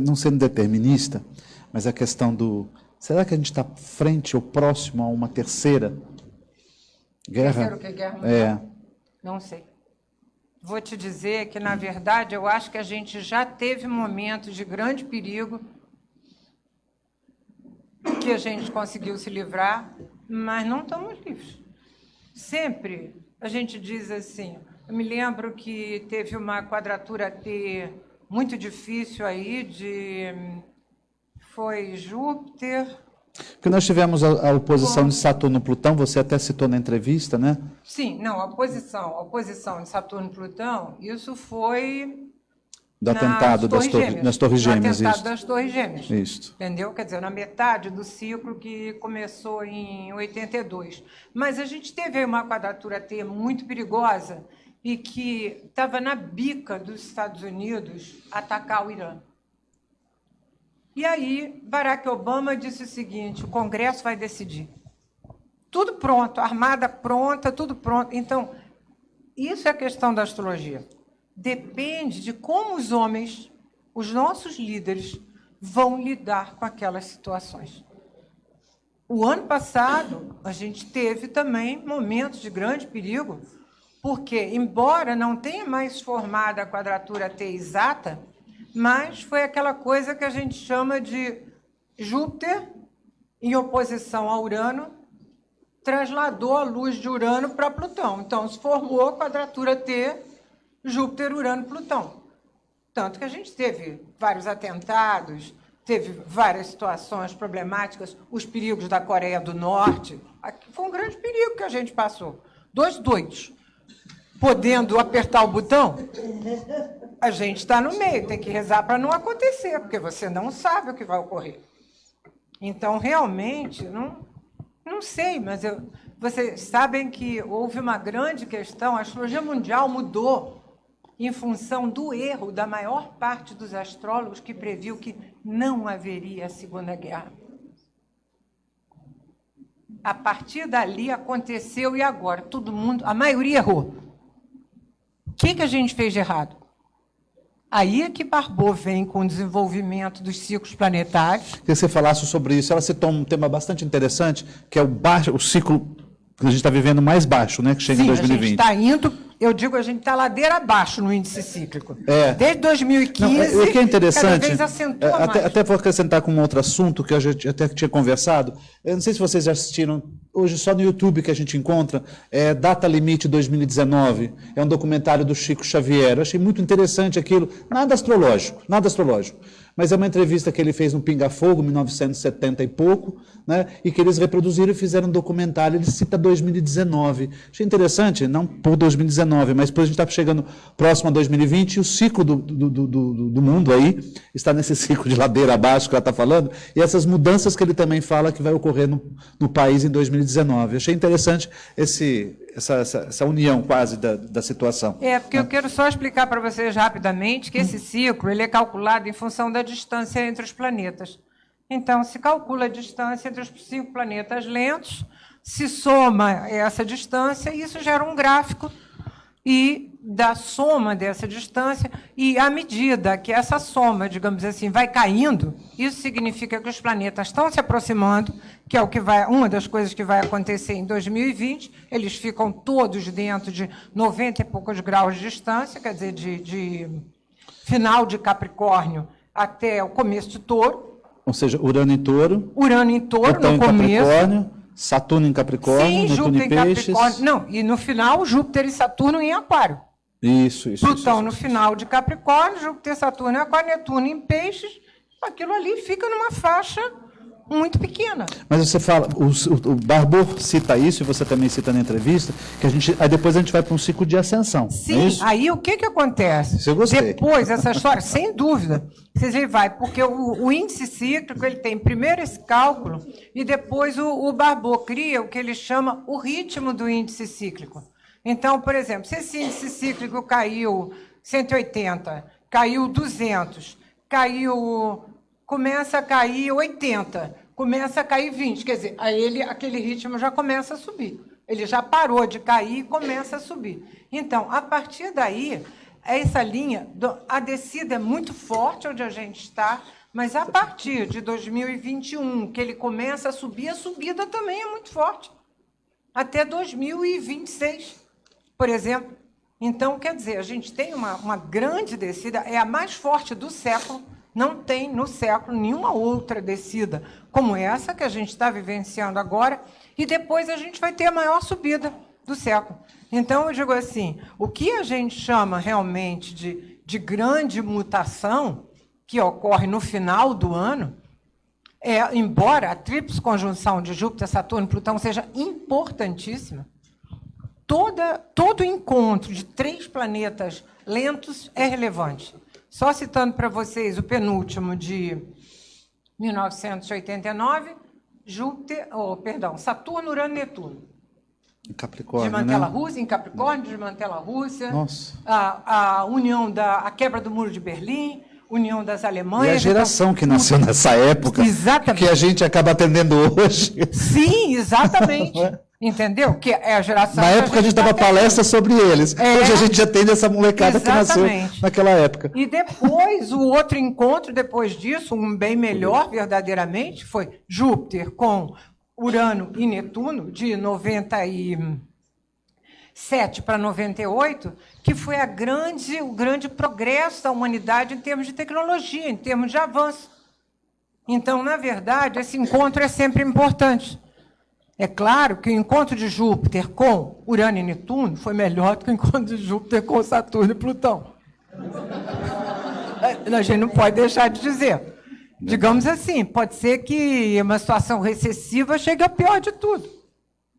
não sendo determinista, mas a questão do... Será que a gente está frente ou próximo a uma terceira guerra? Terceiro que é guerra mundial? Não sei. Vou te dizer que, na verdade, eu acho que a gente já teve momentos de grande perigo que a gente conseguiu se livrar, mas não estamos livres. Sempre a gente diz assim, eu me lembro que teve uma quadratura T muito difícil aí, foi Júpiter... Porque nós tivemos a oposição de Saturno e Plutão, você até citou na entrevista, né? Sim, não, a oposição de Saturno e Plutão, isso foi... Do atentado nas Torres Gêmeas. No atentado das Torres Gêmeas. Isso. Entendeu? Quer dizer, na metade do ciclo que começou em 82. Mas a gente teve aí uma quadratura T muito perigosa e que estava na bica dos Estados Unidos atacar o Irã. E aí, Barack Obama disse o seguinte, o Congresso vai decidir. Tudo pronto, a armada pronta, tudo pronto. Então, isso é a questão da astrologia. Depende de como os homens, os nossos líderes, vão lidar com aquelas situações. O ano passado, a gente teve também momentos de grande perigo, porque, embora não tenha mais formado a quadratura T exata, mas foi aquela coisa que a gente chama de Júpiter, em oposição a Urano, trasladou a luz de Urano para Plutão. Então, se formou a quadratura T, Júpiter, Urano, Plutão. Tanto que a gente teve vários atentados, teve várias situações problemáticas, os perigos da Coreia do Norte. Aqui foi um grande perigo que a gente passou. 2 doidos, podendo apertar o botão, a gente está no meio, tem que rezar para não acontecer, porque você não sabe o que vai ocorrer. Então, realmente, não sei, mas vocês sabem que houve uma grande questão, a astrologia mundial mudou em função do erro da maior parte dos astrólogos que previu que não haveria a Segunda Guerra. A partir dali aconteceu, e agora? Todo mundo, a maioria errou. O que a gente fez de errado? Aí é que Barbot vem com o desenvolvimento dos ciclos planetários. Queria que você falasse sobre isso. Ela citou um tema bastante interessante, que é o ciclo que a gente está vivendo mais baixo, né, que chega em 2020. A gente está indo, a gente está ladeira abaixo no índice cíclico. Desde 2015, não, o que é interessante, cada vez acentua mais. Até vou acrescentar com um outro assunto que eu já até tinha conversado. Eu não sei se vocês já assistiram, hoje só no YouTube que a gente encontra, Data Limite 2019, é um documentário do Chico Xavier. Eu achei muito interessante aquilo, nada astrológico, mas é uma entrevista que ele fez no Pinga Fogo, 1970 e pouco, né, e que eles reproduziram e fizeram um documentário. Ele cita 2019. Achei interessante, não por 2019, mas depois a gente está chegando próximo a 2020 e o ciclo do mundo aí está nesse ciclo de ladeira abaixo que ela está falando, e essas mudanças que ele também fala que vai ocorrer no país em 2019. Achei interessante essa união quase da situação. Porque eu quero só explicar para vocês rapidamente que esse ciclo ele é calculado em função da distância entre os planetas. Então, se calcula a distância entre os 5 planetas lentos, se soma essa distância, e isso gera um gráfico e da soma dessa distância, e à medida que essa soma, digamos assim, vai caindo, isso significa que os planetas estão se aproximando, que é uma das coisas que vai acontecer em 2020, eles ficam todos dentro de 90 e poucos graus de distância, quer dizer, de final de Capricórnio até o começo de Touro. Ou seja, Urano em Touro. Urano em Touro, Plutão no começo. Capricórnio, Saturno em Capricórnio, Sim, Netuno Júpiter em em Peixes. Capricórnio. Não, e no final, Júpiter e Saturno em Aquário. Isso. Plutão no final de Capricórnio, Júpiter, Saturno em Aquário, Netuno em Peixes. Aquilo ali fica numa faixa muito pequena. Mas você fala, o Barbot cita isso, e você também cita na entrevista, que aí depois a gente vai para um ciclo de ascensão. Sim, aí o que acontece? Isso eu gostei. Depois, essa história, sem dúvida, você vai, porque o índice cíclico, ele tem primeiro esse cálculo, e depois o Barbot cria o que ele chama o ritmo do índice cíclico. Então, por exemplo, se esse índice cíclico caiu 180, caiu 200, começa a cair 80, começa a cair 20, quer dizer, aí aquele ritmo já começa a subir. Ele já parou de cair e começa a subir. Então, a partir daí, essa linha, a descida é muito forte onde a gente está, mas a partir de 2021, que ele começa a subir, a subida também é muito forte. Até 2026, por exemplo. Então, quer dizer, a gente tem uma grande descida, é a mais forte do século. Não tem no século nenhuma outra descida como essa que a gente está vivenciando agora, e depois a gente vai ter a maior subida do século. Então, eu digo assim, o que a gente chama realmente de grande mutação, que ocorre no final do ano, embora a tríplice conjunção de Júpiter, Saturno e Plutão seja importantíssima, todo encontro de 3 planetas lentos é relevante. Só citando para vocês o penúltimo de 1989, Saturno, Urano e Netuno. Em Capricórnio, Desmantela né? a Rússia, em Capricórnio, desmantela a Rússia. Nossa. A união a quebra do Muro de Berlim, união das Alemanhas. E a geração que nasceu nessa época, exatamente, que a gente acaba atendendo hoje. Sim, exatamente. Entendeu? Que é a geração... Na que época a gente dava tá tendo. palestra sobre eles. Hoje a gente já tem essa molecada que nasceu Exatamente. naquela época. E depois, o outro encontro, depois disso, um bem melhor, verdadeiramente, foi Júpiter com Urano e Netuno, de 97 para 98, que foi o grande progresso da humanidade em termos de tecnologia, em termos de avanço. Então, na verdade, esse encontro é sempre importante. É claro que o encontro de Júpiter com Urano e Netuno foi melhor do que o encontro de Júpiter com Saturno e Plutão. A gente não pode deixar de dizer. Digamos assim, pode ser que uma situação recessiva chegue ao pior de tudo.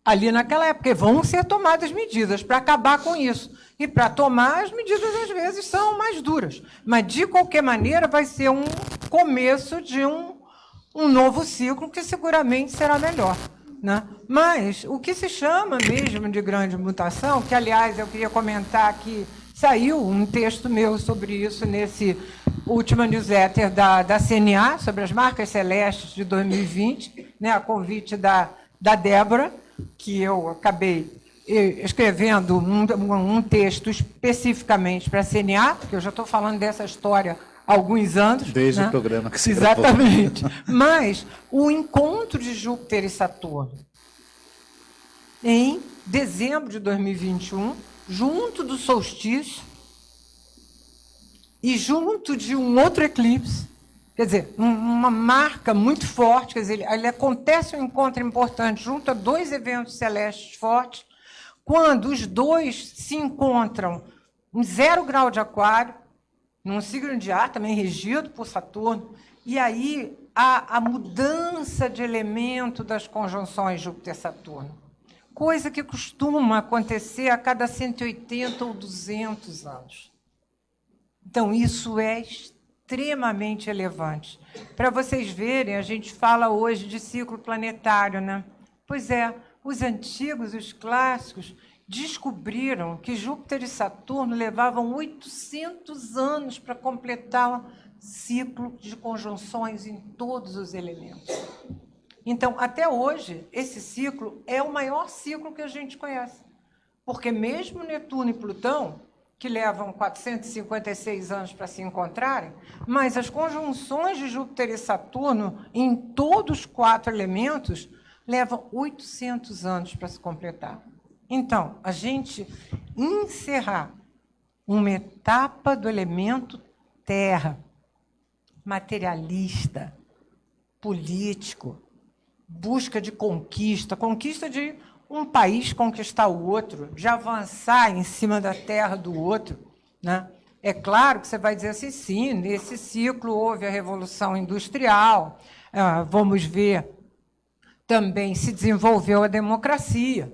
Ali naquela época, vão ser tomadas medidas para acabar com isso. E para tomar, as medidas, às vezes, são mais duras. Mas, de qualquer maneira, vai ser um começo de um novo ciclo que seguramente será melhor. Né? Mas o que se chama mesmo de grande mutação, que, aliás, eu queria comentar que saiu um texto meu sobre isso nesse último newsletter da CNA, sobre as marcas celestes de 2020, né, a convite da Débora, que eu acabei escrevendo um texto especificamente para a CNA, porque eu já estou falando dessa história há alguns anos. Desde né? o programa que você Exatamente. Mas o encontro de Júpiter e Saturno, em dezembro de 2021, junto do solstício e junto de um outro eclipse, quer dizer, uma marca muito forte, quer dizer, ele acontece um encontro importante junto a dois eventos celestes fortes, quando os dois se encontram em 0 grau de Aquário, num signo de ar também regido por Saturno, e aí a mudança de elemento das conjunções Júpiter-Saturno, coisa que costuma acontecer a cada 180 ou 200 anos. Então, isso é extremamente relevante. Para vocês verem, a gente fala hoje de ciclo planetário, né? Pois é, os antigos, os clássicos, descobriram que Júpiter e Saturno levavam 800 anos para completar o ciclo de conjunções em todos os elementos. Então, até hoje, esse ciclo é o maior ciclo que a gente conhece, porque mesmo Netuno e Plutão, que levam 456 anos para se encontrarem, mas as conjunções de Júpiter e Saturno, em todos os 4 elementos, levam 800 anos para se completar. Então, a gente encerrar uma etapa do elemento terra, materialista, político, busca de conquista de um país conquistar o outro, de avançar em cima da terra do outro. Né? É claro que você vai dizer assim, sim, nesse ciclo houve a Revolução Industrial, vamos ver, também se desenvolveu a democracia.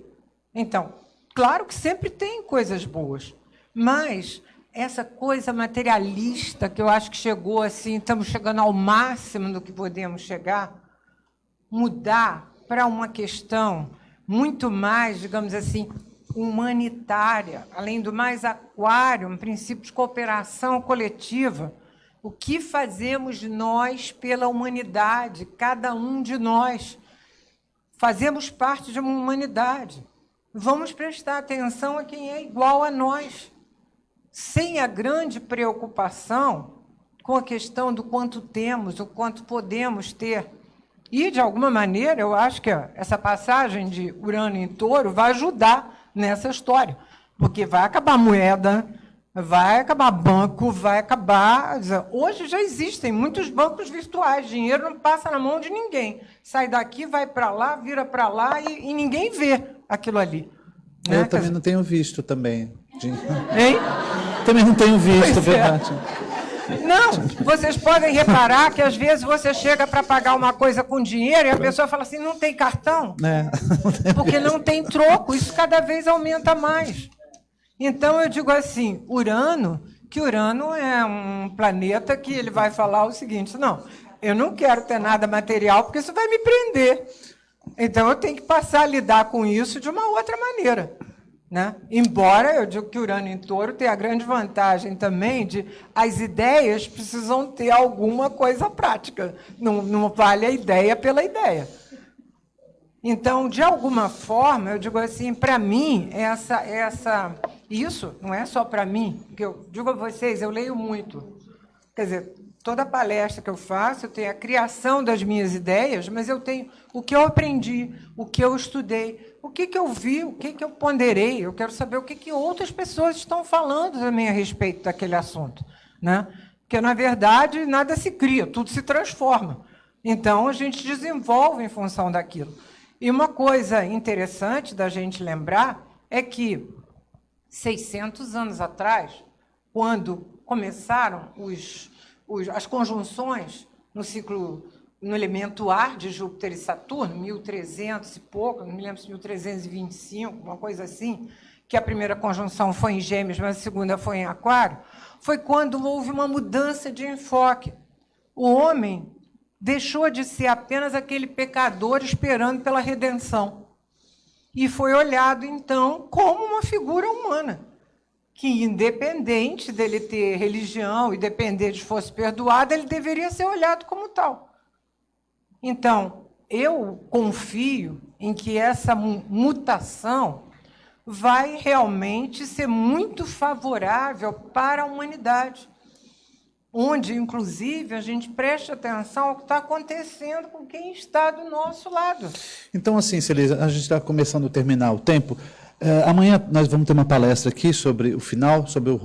Então, claro que sempre tem coisas boas, mas essa coisa materialista que eu acho que chegou assim, estamos chegando ao máximo do que podemos chegar, mudar para uma questão muito mais, digamos assim, humanitária, além do mais aquário, um princípio de cooperação coletiva. O que fazemos nós pela humanidade, cada um de nós? Fazemos parte de uma humanidade. Vamos prestar atenção a quem é igual a nós, sem a grande preocupação com a questão do quanto temos, o quanto podemos ter. E, de alguma maneira, eu acho que essa passagem de Urano em Touro vai ajudar nessa história, porque vai acabar moeda, vai acabar banco, vai acabar... Hoje já existem muitos bancos virtuais, dinheiro não passa na mão de ninguém. Sai daqui, vai para lá, vira para lá e ninguém vê aquilo ali. Né? Eu também não tenho visto também. Hein? Também não tenho visto, Pois é. verdade. Não, vocês podem reparar que, às vezes, você chega para pagar uma coisa com dinheiro e a pessoa fala assim, não tem cartão? Porque não tem troco. Isso cada vez aumenta mais. Então, eu digo assim, Urano é um planeta que ele vai falar o seguinte, não, eu não quero ter nada material porque isso vai me prender. Então, eu tenho que passar a lidar com isso de uma outra maneira. Né? Embora eu digo que Urano em Touro tem a grande vantagem também de as ideias precisam ter alguma coisa prática. Não vale a ideia pela ideia. Então, de alguma forma, eu digo assim, para mim, isso não é só para mim, porque eu digo a vocês, eu leio muito. Quer dizer, toda palestra que eu faço, eu tenho a criação das minhas ideias, mas eu tenho o que eu aprendi, o que eu estudei, o que eu vi, o que eu ponderei. Eu quero saber o que outras pessoas estão falando também a respeito daquele assunto, né? Porque, na verdade, nada se cria, tudo se transforma. Então, a gente desenvolve em função daquilo. E uma coisa interessante da gente lembrar é que, 600 anos atrás, quando começaram as conjunções no elemento ar de Júpiter e Saturno, 1300 e pouco, não me lembro se 1325, uma coisa assim, que a primeira conjunção foi em Gêmeos, mas a segunda foi em Aquário, foi quando houve uma mudança de enfoque. O homem deixou de ser apenas aquele pecador esperando pela redenção e foi olhado, então, como uma figura humana, que, independente dele ter religião e depender de fosse perdoado, ele deveria ser olhado como tal. Então, eu confio em que essa mutação vai realmente ser muito favorável para a humanidade, onde, inclusive, a gente preste atenção ao que está acontecendo com quem está do nosso lado. Então, assim, Celisa, a gente está começando a terminar o tempo. Amanhã nós vamos ter uma palestra aqui sobre o final, sobre o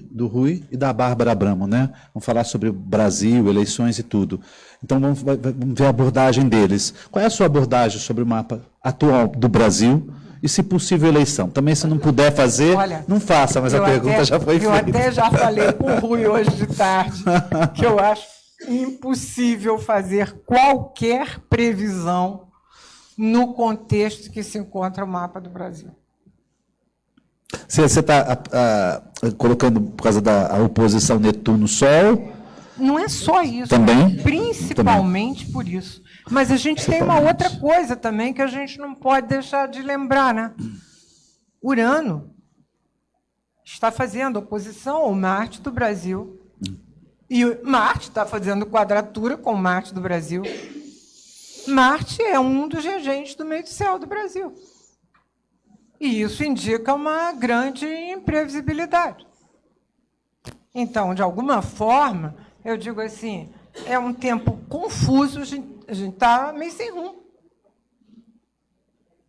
do Rui e da Bárbara Abramo, né? Vamos falar sobre o Brasil, eleições e tudo. Então, vamos ver a abordagem deles. Qual é a sua abordagem sobre o mapa atual do Brasil e, se possível, eleição? Também, se não puder fazer, olha, não faça, mas a pergunta já foi feita. Eu até já falei com o Rui hoje de tarde que eu acho impossível fazer qualquer previsão no contexto que se encontra o mapa do Brasil. Você está colocando por causa da oposição Netuno-Sol? Não é só isso. Também? Principalmente também. Por isso. Mas a gente tem uma outra coisa também que a gente não pode deixar de lembrar, né? Urano está fazendo oposição ao Marte do Brasil. E Marte está fazendo quadratura com Marte do Brasil. Marte é um dos regentes do meio do céu do Brasil. E isso indica uma grande imprevisibilidade. Então, de alguma forma, eu digo assim, é um tempo confuso, a gente está meio sem rumo.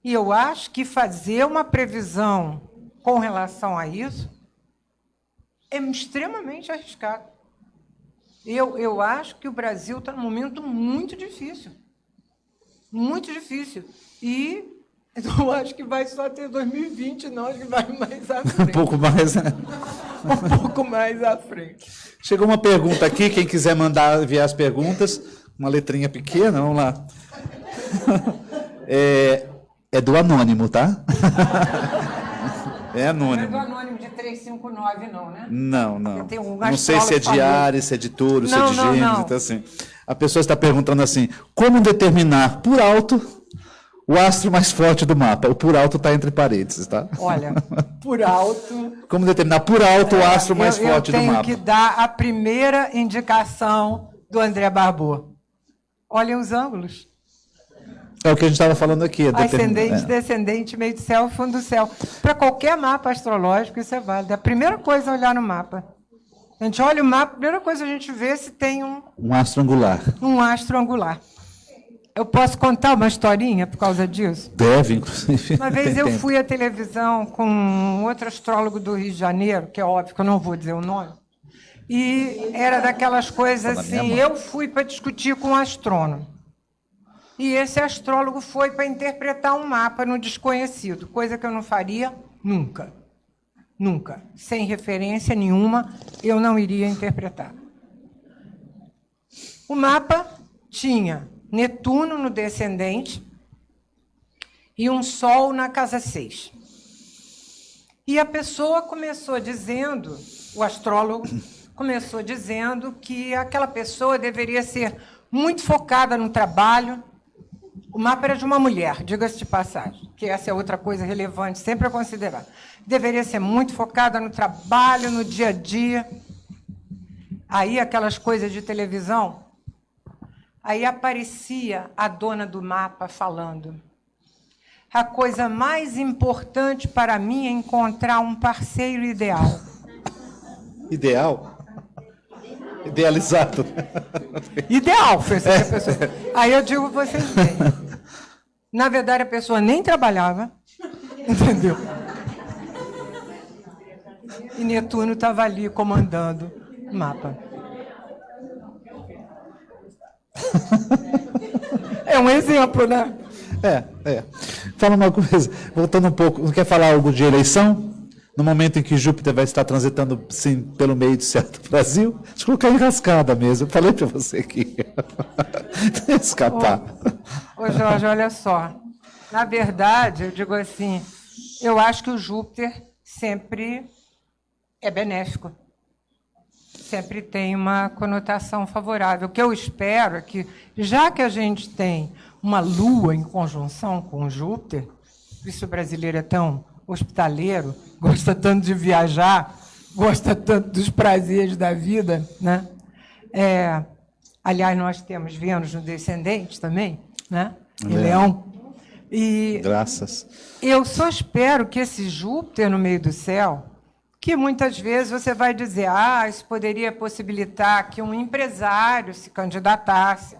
E eu acho que fazer uma previsão com relação a isso é extremamente arriscado. Eu acho que o Brasil está num momento muito difícil. Muito difícil. E eu acho que vai só ter 2020, não, acho que vai mais à frente. Um pouco mais, né? Um pouco mais à frente. Chegou uma pergunta aqui, quem quiser enviar as perguntas, uma letrinha pequena, vamos lá. É do anônimo, tá? É anônimo. Não é do anônimo de 359, não, né? Não. Não sei se é de Áries, se é de Touro, se é de Gêmeos. Não. Então, assim, a pessoa está perguntando assim, como determinar por alto o astro mais forte do mapa? O por alto está entre parênteses, tá? Olha, por alto... Como determinar por alto o astro mais forte do mapa? Eu tenho que dar a primeira indicação do André Barbô. Olhem os ângulos. É o que a gente estava falando aqui. Ascendente, descendente, meio do céu, fundo do céu. Para qualquer mapa astrológico, isso é válido. A primeira coisa é olhar no mapa. A gente olha o mapa, a primeira coisa a gente vê se tem um astro angular. Um astro angular. Eu posso contar uma historinha por causa disso? Deve, inclusive. Uma vez eu fui à televisão com um outro astrólogo do Rio de Janeiro, que é óbvio que eu não vou dizer o nome, e era daquelas coisas assim, eu fui para discutir com um astrônomo. E esse astrólogo foi para interpretar um mapa no desconhecido, coisa que eu não faria nunca. Nunca. Sem referência nenhuma, eu não iria interpretar. O mapa tinha Netuno no descendente e um Sol na casa 6. E a pessoa começou dizendo, o astrólogo começou dizendo que aquela pessoa deveria ser muito focada no trabalho. O mapa era de uma mulher, diga-se de passagem, que essa é outra coisa relevante, sempre a considerar. Deveria ser muito focada no trabalho, no dia a dia. Aí, aquelas coisas de televisão, aí aparecia a dona do mapa falando. a coisa mais importante para mim é encontrar um parceiro ideal. Ideal? Idealizado. Ideal, foi assim que a pessoa... Aí eu digo, vocês veem. Na verdade, a pessoa nem trabalhava, entendeu? E Netuno estava ali comandando o mapa. É um exemplo, né? É. Fala uma coisa, voltando um pouco, não quer falar algo de eleição? No momento em que Júpiter vai estar transitando, sim, pelo meio do certo Brasil, deixa eu colocar enrascada mesmo, eu falei para você aqui. Escapar. Ô Jorge, olha só. Na verdade, eu digo assim, eu acho que o Júpiter sempre é benéfico. Sempre tem uma conotação favorável. O que eu espero é que, já que a gente tem uma Lua em conjunção com o Júpiter, por isso o brasileiro é tão hospitaleiro, gosta tanto de viajar, gosta tanto dos prazeres da vida, né? Aliás, nós temos Vênus no descendente também, né? Em Leão. E graças. Eu só espero que esse Júpiter no meio do céu, que muitas vezes você vai dizer, isso poderia possibilitar que um empresário se candidatasse,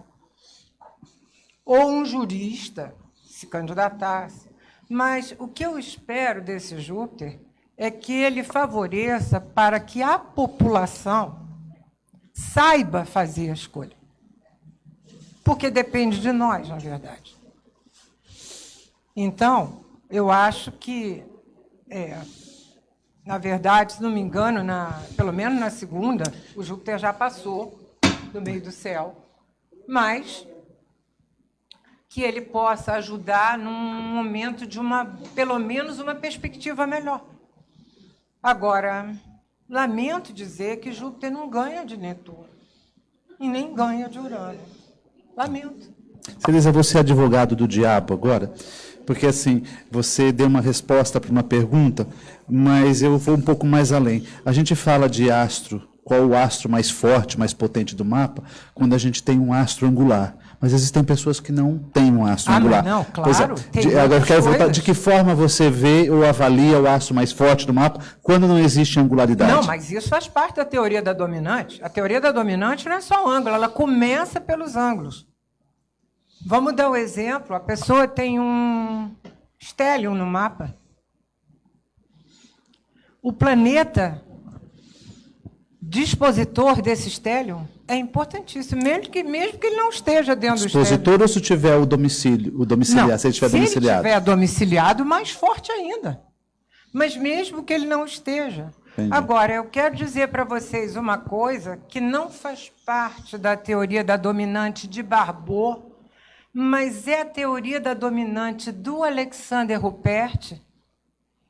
ou um jurista se candidatasse. Mas o que eu espero desse Júpiter é que ele favoreça para que a população saiba fazer a escolha. Porque depende de nós, na verdade. Então, eu acho que, na verdade, se não me engano, pelo menos na segunda, o Júpiter já passou do meio do céu, mas que ele possa ajudar num momento de pelo menos uma perspectiva melhor. Agora, lamento dizer que Júpiter não ganha de Netuno e nem ganha de Urano. Lamento. Celisa, você é advogado do diabo agora? Porque, assim, você deu uma resposta para uma pergunta, mas eu vou um pouco mais além. A gente fala de astro, qual o astro mais forte, mais potente do mapa, quando a gente tem um astro angular. Mas existem pessoas que não têm um astro angular. Mas não, claro. Agora eu quero voltar. De que forma você vê ou avalia o astro mais forte do mapa quando não existe angularidade? Não, mas isso faz parte da teoria da dominante. A teoria da dominante não é só o ângulo, ela começa pelos ângulos. Vamos dar um exemplo. A pessoa tem um stellium no mapa. O planeta dispositor desse stellium é importantíssimo, mesmo que ele não esteja dentro do stellium. Dispositor ou se tiver o domiciliar? Não, se ele estiver se domiciliado? ele estiver domiciliado, mais forte ainda. Mas mesmo que ele não esteja. Entendi. Agora, eu quero dizer para vocês uma coisa que não faz parte da teoria da dominante de Barbot, mas é a teoria da dominante do Alexander Ruppert,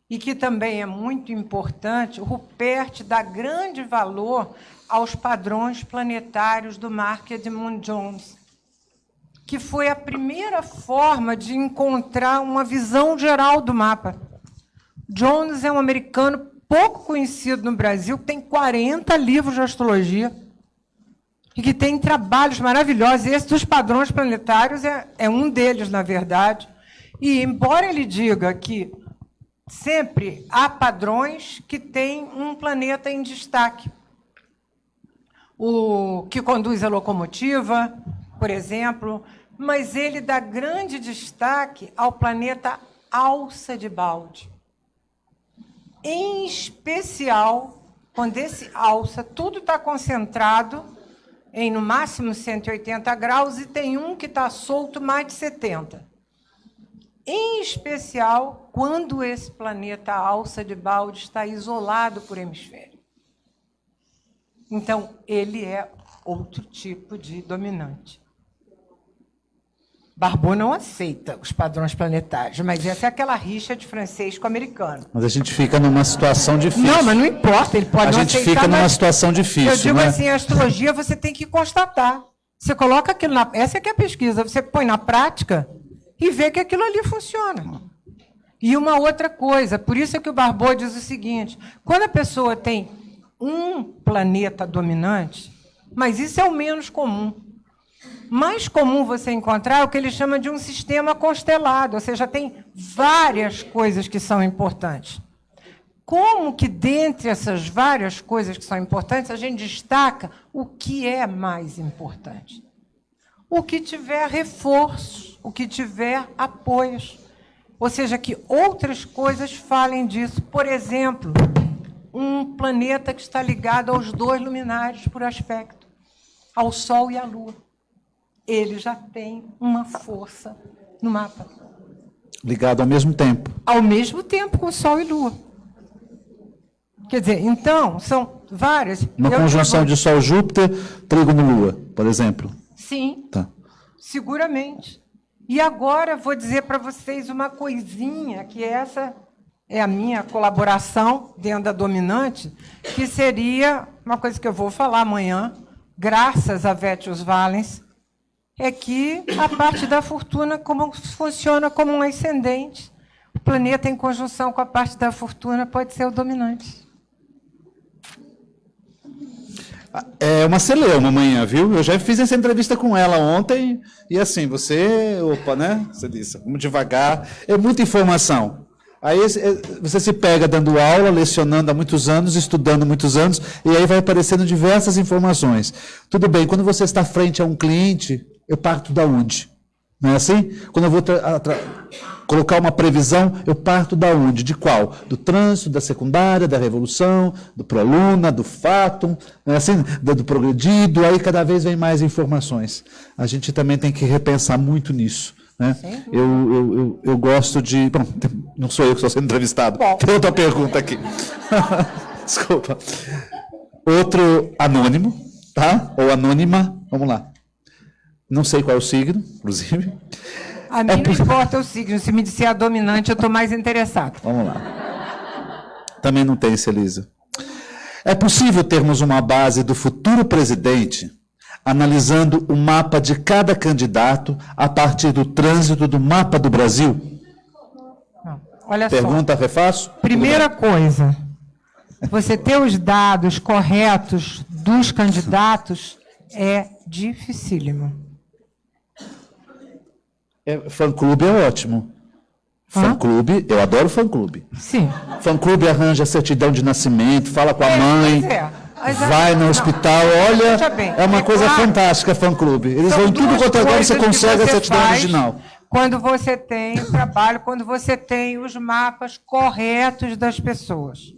e que também é muito importante. O Ruppert dá grande valor aos padrões planetários do Mark Edmund Jones, que foi a primeira forma de encontrar uma visão geral do mapa. Jones é um americano pouco conhecido no Brasil, que tem 40 livros de astrologia, e que tem trabalhos maravilhosos. Esse dos padrões planetários é um deles, na verdade. E, embora ele diga que sempre há padrões que têm um planeta em destaque. O que conduz a locomotiva, por exemplo, mas ele dá grande destaque ao planeta Alça-de-Balde. Em especial, quando esse Alça, tudo está concentrado em, no máximo, 180 graus, e tem um que está solto mais de 70. Em especial, quando esse planeta Alça-de-Balde está isolado por hemisfério. Então, ele é outro tipo de dominante. Barbot não aceita os padrões planetários, mas essa é aquela rixa de francês com americano. Mas a gente fica numa situação difícil. Não, mas não importa, ele pode não aceitar. A gente fica numa situação difícil, eu digo né? assim, a astrologia você tem que constatar. Você coloca aquilo na... Essa é que é a pesquisa, você põe na prática e vê que aquilo ali funciona. E uma outra coisa, por isso é que o Barbot diz o seguinte, quando a pessoa tem um planeta dominante, mas isso é o menos comum, Mais comum você encontrar é o que ele chama de um sistema constelado, ou seja, tem várias coisas que são importantes. Como que, dentre essas várias coisas que são importantes, a gente destaca o que é mais importante? O que tiver reforço, o que tiver apoios. Ou seja, que outras coisas falem disso. Por exemplo, um planeta que está ligado aos 2 luminares por aspecto, ao Sol e à Lua. Ele já tem uma força no mapa. Ligado ao mesmo tempo. Ao mesmo tempo com Sol e Lua. Quer dizer, então, são várias... Uma conjunção de Sol-Júpiter, trígono-Lua, por exemplo. Sim, Tá. seguramente. E agora vou dizer para vocês uma coisinha, que essa é a minha colaboração dentro da dominante, que seria uma coisa que eu vou falar amanhã, graças a Vétius Valens, é que a parte da fortuna funciona como um ascendente. O planeta em conjunção com a parte da fortuna pode ser o dominante. É uma celeuma amanhã, viu? Eu já fiz essa entrevista com ela ontem e assim, opa, né? Você disse, vamos devagar, é muita informação. Aí você se pega dando aula, lecionando há muitos anos, estudando há muitos anos, e aí vai aparecendo diversas informações. Tudo bem, quando você está frente a um cliente, eu parto da onde? Não é assim? Quando eu vou colocar uma previsão, eu parto da onde? De qual? Do trânsito, da secundária, da revolução, do proluna, do fatum, não é assim? Do progredido, aí cada vez vem mais informações. A gente também tem que repensar muito nisso. Né? Eu gosto de... Bom, não sou eu que estou sendo entrevistado. Tem outra pergunta aqui. Desculpa. Outro anônimo, tá? Ou anônima, vamos lá. Não sei qual é o signo, inclusive. A mim não importa o signo. Se me disser a dominante, eu estou mais interessado. Vamos lá. Também não tem, Celisa. É possível termos uma base do futuro presidente analisando o mapa de cada candidato a partir do trânsito do mapa do Brasil? Não. Olha Pergunta, só. refaço? Primeira coisa, você ter os dados corretos dos candidatos é dificílimo. Fã-clube é ótimo. Fã-clube, eu adoro fã-clube. Sim. Fã-clube arranja certidão de nascimento, fala com a mãe, vai no hospital, Veja olha, bem, é uma coisa claro, fantástica fã-clube. Eles são vão em tudo duas quanto é lugar, você coisas que consegue a você certidão faz original. Quando você tem trabalho, quando você tem os mapas corretos das pessoas.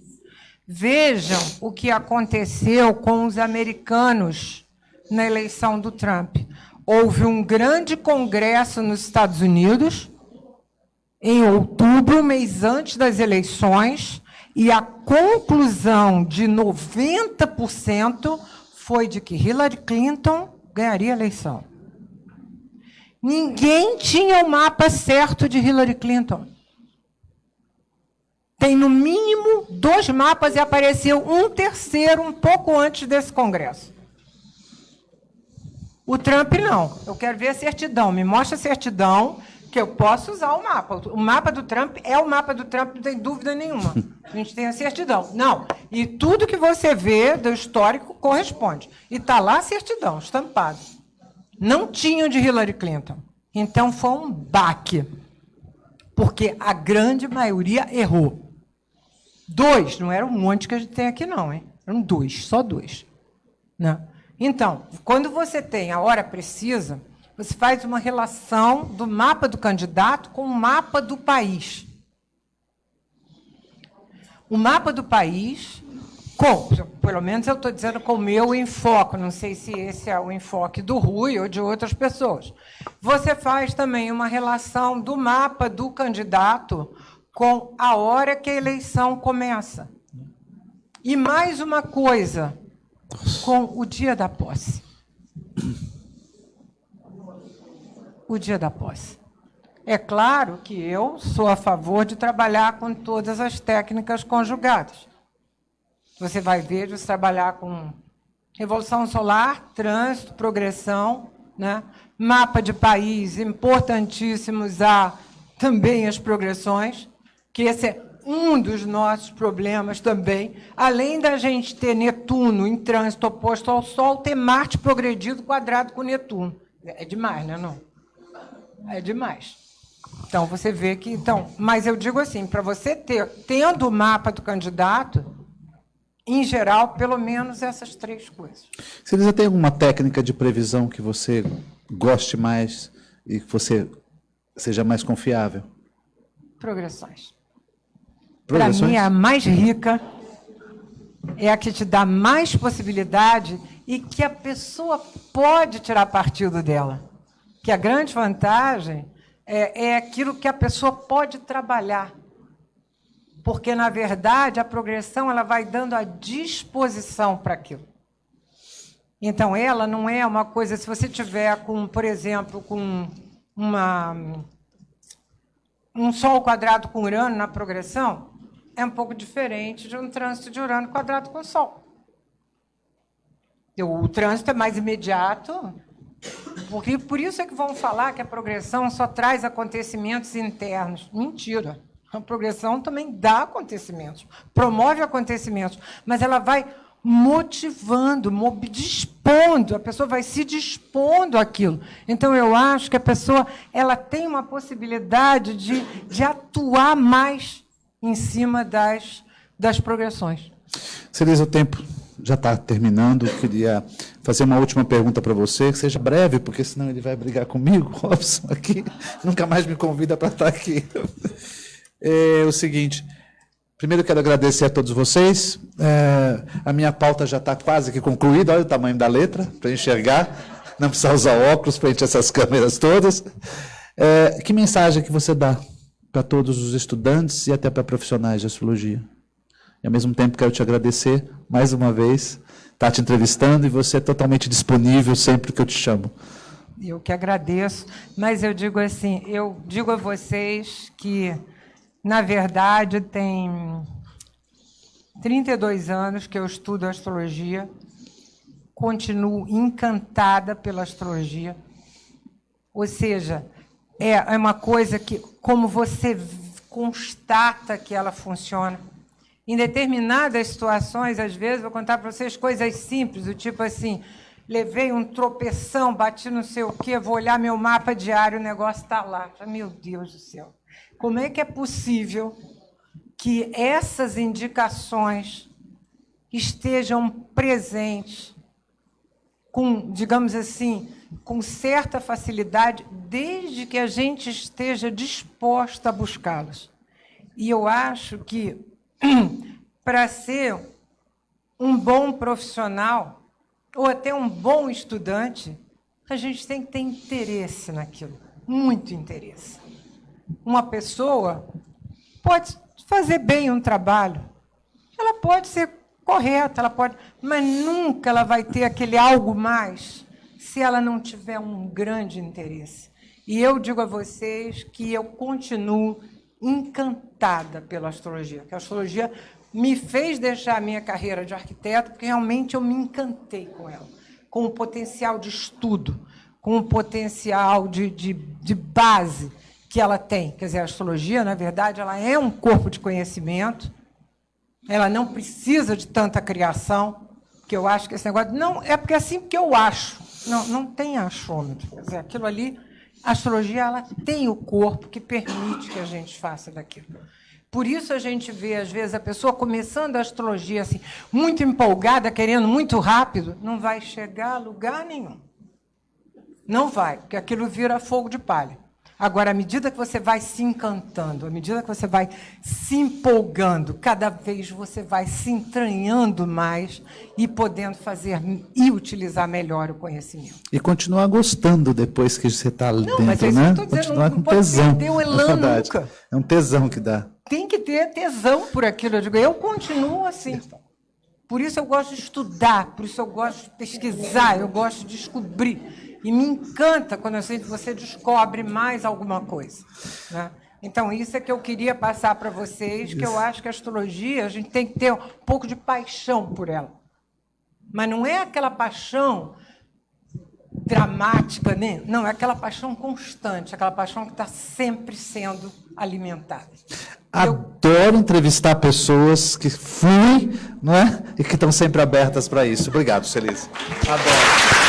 Vejam o que aconteceu com os americanos na eleição do Trump. Houve um grande congresso nos Estados Unidos, em outubro, mês antes das eleições, e a conclusão de 90% foi de que Hillary Clinton ganharia a eleição. Ninguém tinha o mapa certo de Hillary Clinton. Tem, no mínimo, 2 mapas e apareceu um terceiro um pouco antes desse congresso. O Trump, não. Eu quero ver a certidão. Me mostra a certidão que eu posso usar o mapa. O mapa do Trump é o mapa do Trump, não tem dúvida nenhuma. A gente tem a certidão. Não. E tudo que você vê do histórico corresponde. E está lá a certidão, estampado. Não tinham de Hillary Clinton. Então, foi um baque. Porque a grande maioria errou. 2, não era um monte que a gente tem aqui, não, hein? Eram 2, só 2. Né? Então, quando você tem a hora precisa, você faz uma relação do mapa do candidato com o mapa do país. O mapa do país, pelo menos eu estou dizendo com o meu enfoque, não sei se esse é o enfoque do Rui ou de outras pessoas. Você faz também uma relação do mapa do candidato com a hora que a eleição começa. E mais uma coisa, com o dia da posse. O dia da posse. É claro que eu sou a favor de trabalhar com todas as técnicas conjugadas. Você vai ver de trabalhar com revolução solar, trânsito, progressão, né? Mapa de país, importantíssimos também as progressões, que esse é um dos nossos problemas também, além da gente ter Netuno em trânsito oposto ao Sol, ter Marte progredido quadrado com Netuno. É demais, né, não? É demais. Então, você vê que... Então, mas eu digo assim, para você tendo o mapa do candidato, em geral, pelo menos essas 3 coisas. Você já tem alguma técnica de previsão que você goste mais e que você seja mais confiável? Progressões. Para mim, a mais rica é a que te dá mais possibilidade e que a pessoa pode tirar partido dela. Que a grande vantagem é aquilo que a pessoa pode trabalhar. Porque, na verdade, a progressão ela vai dando a disposição para aquilo. Então, ela não é uma coisa... Se você tiver, por exemplo, com um Sol quadrado com Urano na progressão, é um pouco diferente de um trânsito de Urano quadrado com Sol. O trânsito é mais imediato, porque por isso é que vão falar que a progressão só traz acontecimentos internos. Mentira. A progressão também dá acontecimentos, promove acontecimentos, mas ela vai motivando, dispondo, a pessoa vai se dispondo àquilo. Então, eu acho que a pessoa ela tem uma possibilidade de atuar mais em cima das progressões. Celise, o tempo já está terminando. Eu queria fazer uma última pergunta para você, que seja breve, porque senão ele vai brigar comigo, Robson, aqui. Nunca mais me convida para estar aqui. É o seguinte, primeiro eu quero agradecer a todos vocês. A minha pauta já está quase que concluída, olha o tamanho da letra, para enxergar, não precisa usar óculos frente a essas câmeras todas. Que mensagem que você dá para todos os estudantes e até para profissionais de astrologia? E, ao mesmo tempo, quero te agradecer mais uma vez, estar te entrevistando, e você é totalmente disponível sempre que eu te chamo. Eu que agradeço, mas eu digo assim, eu digo a vocês que, na verdade, tem 32 anos que eu estudo astrologia, continuo encantada pela astrologia, ou seja, é uma coisa que, como você constata que ela funciona, em determinadas situações, às vezes, vou contar para vocês coisas simples, do tipo assim, levei um tropeção, bati não sei o quê, vou olhar meu mapa diário, o negócio está lá. Meu Deus do céu. Como é que é possível que essas indicações estejam presentes com, digamos assim, com certa facilidade, desde que a gente esteja disposta a buscá-las? E eu acho que, para ser um bom profissional, ou até um bom estudante, a gente tem que ter interesse naquilo, muito interesse. Uma pessoa pode fazer bem um trabalho, ela pode ser correta, ela pode, mas nunca ela vai ter aquele algo mais se ela não tiver um grande interesse. E eu digo a vocês que eu continuo encantada pela astrologia, que a astrologia me fez deixar a minha carreira de arquiteto, porque realmente eu me encantei com ela, com o potencial de estudo, com o potencial de base que ela tem. Quer dizer, a astrologia, na verdade, ela é um corpo de conhecimento, ela não precisa de tanta criação, que eu acho que esse negócio... Não, é porque assim que eu acho. Não tem achômetro. Quer dizer, aquilo ali, a astrologia, ela tem o corpo que permite que a gente faça daquilo. Por isso a gente vê, às vezes, a pessoa começando a astrologia assim, muito empolgada, querendo muito rápido, não vai chegar a lugar nenhum. Não vai, porque aquilo vira fogo de palha. Agora, à medida que você vai se encantando, à medida que você vai se empolgando, cada vez você vai se entranhando mais e podendo fazer e utilizar melhor o conhecimento. E continuar gostando depois que você está ali dentro, mas é isso né? que eu tô dizendo, Continuar não com pode tesão. perder o elan nunca. É um tesão que dá. Tem que ter tesão por aquilo. Eu continuo assim. Por isso eu gosto de estudar, por isso eu gosto de pesquisar, eu gosto de descobrir. E me encanta quando eu sei que você descobre mais alguma coisa, né? Então, isso é que eu queria passar para vocês, que eu acho que a astrologia, a gente tem que ter um pouco de paixão por ela. Mas não é aquela paixão dramática, né? Não, é aquela paixão constante, aquela paixão que está sempre sendo alimentada. Adoro entrevistar pessoas que fluem, não é? E que estão sempre abertas para isso. Obrigado, Celise. Adoro.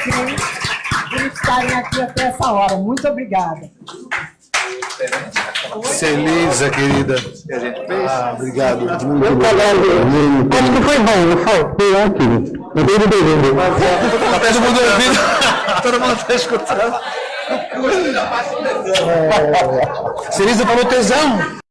vocês por estarem aqui até essa hora. Muito obrigada. Celisa, querida. Obrigado. Acho que foi bom, eu faltei aqui. Não tem dúvida. Tá todo mundo ouvindo. Todo mundo está escutando. Celisa falou tesão.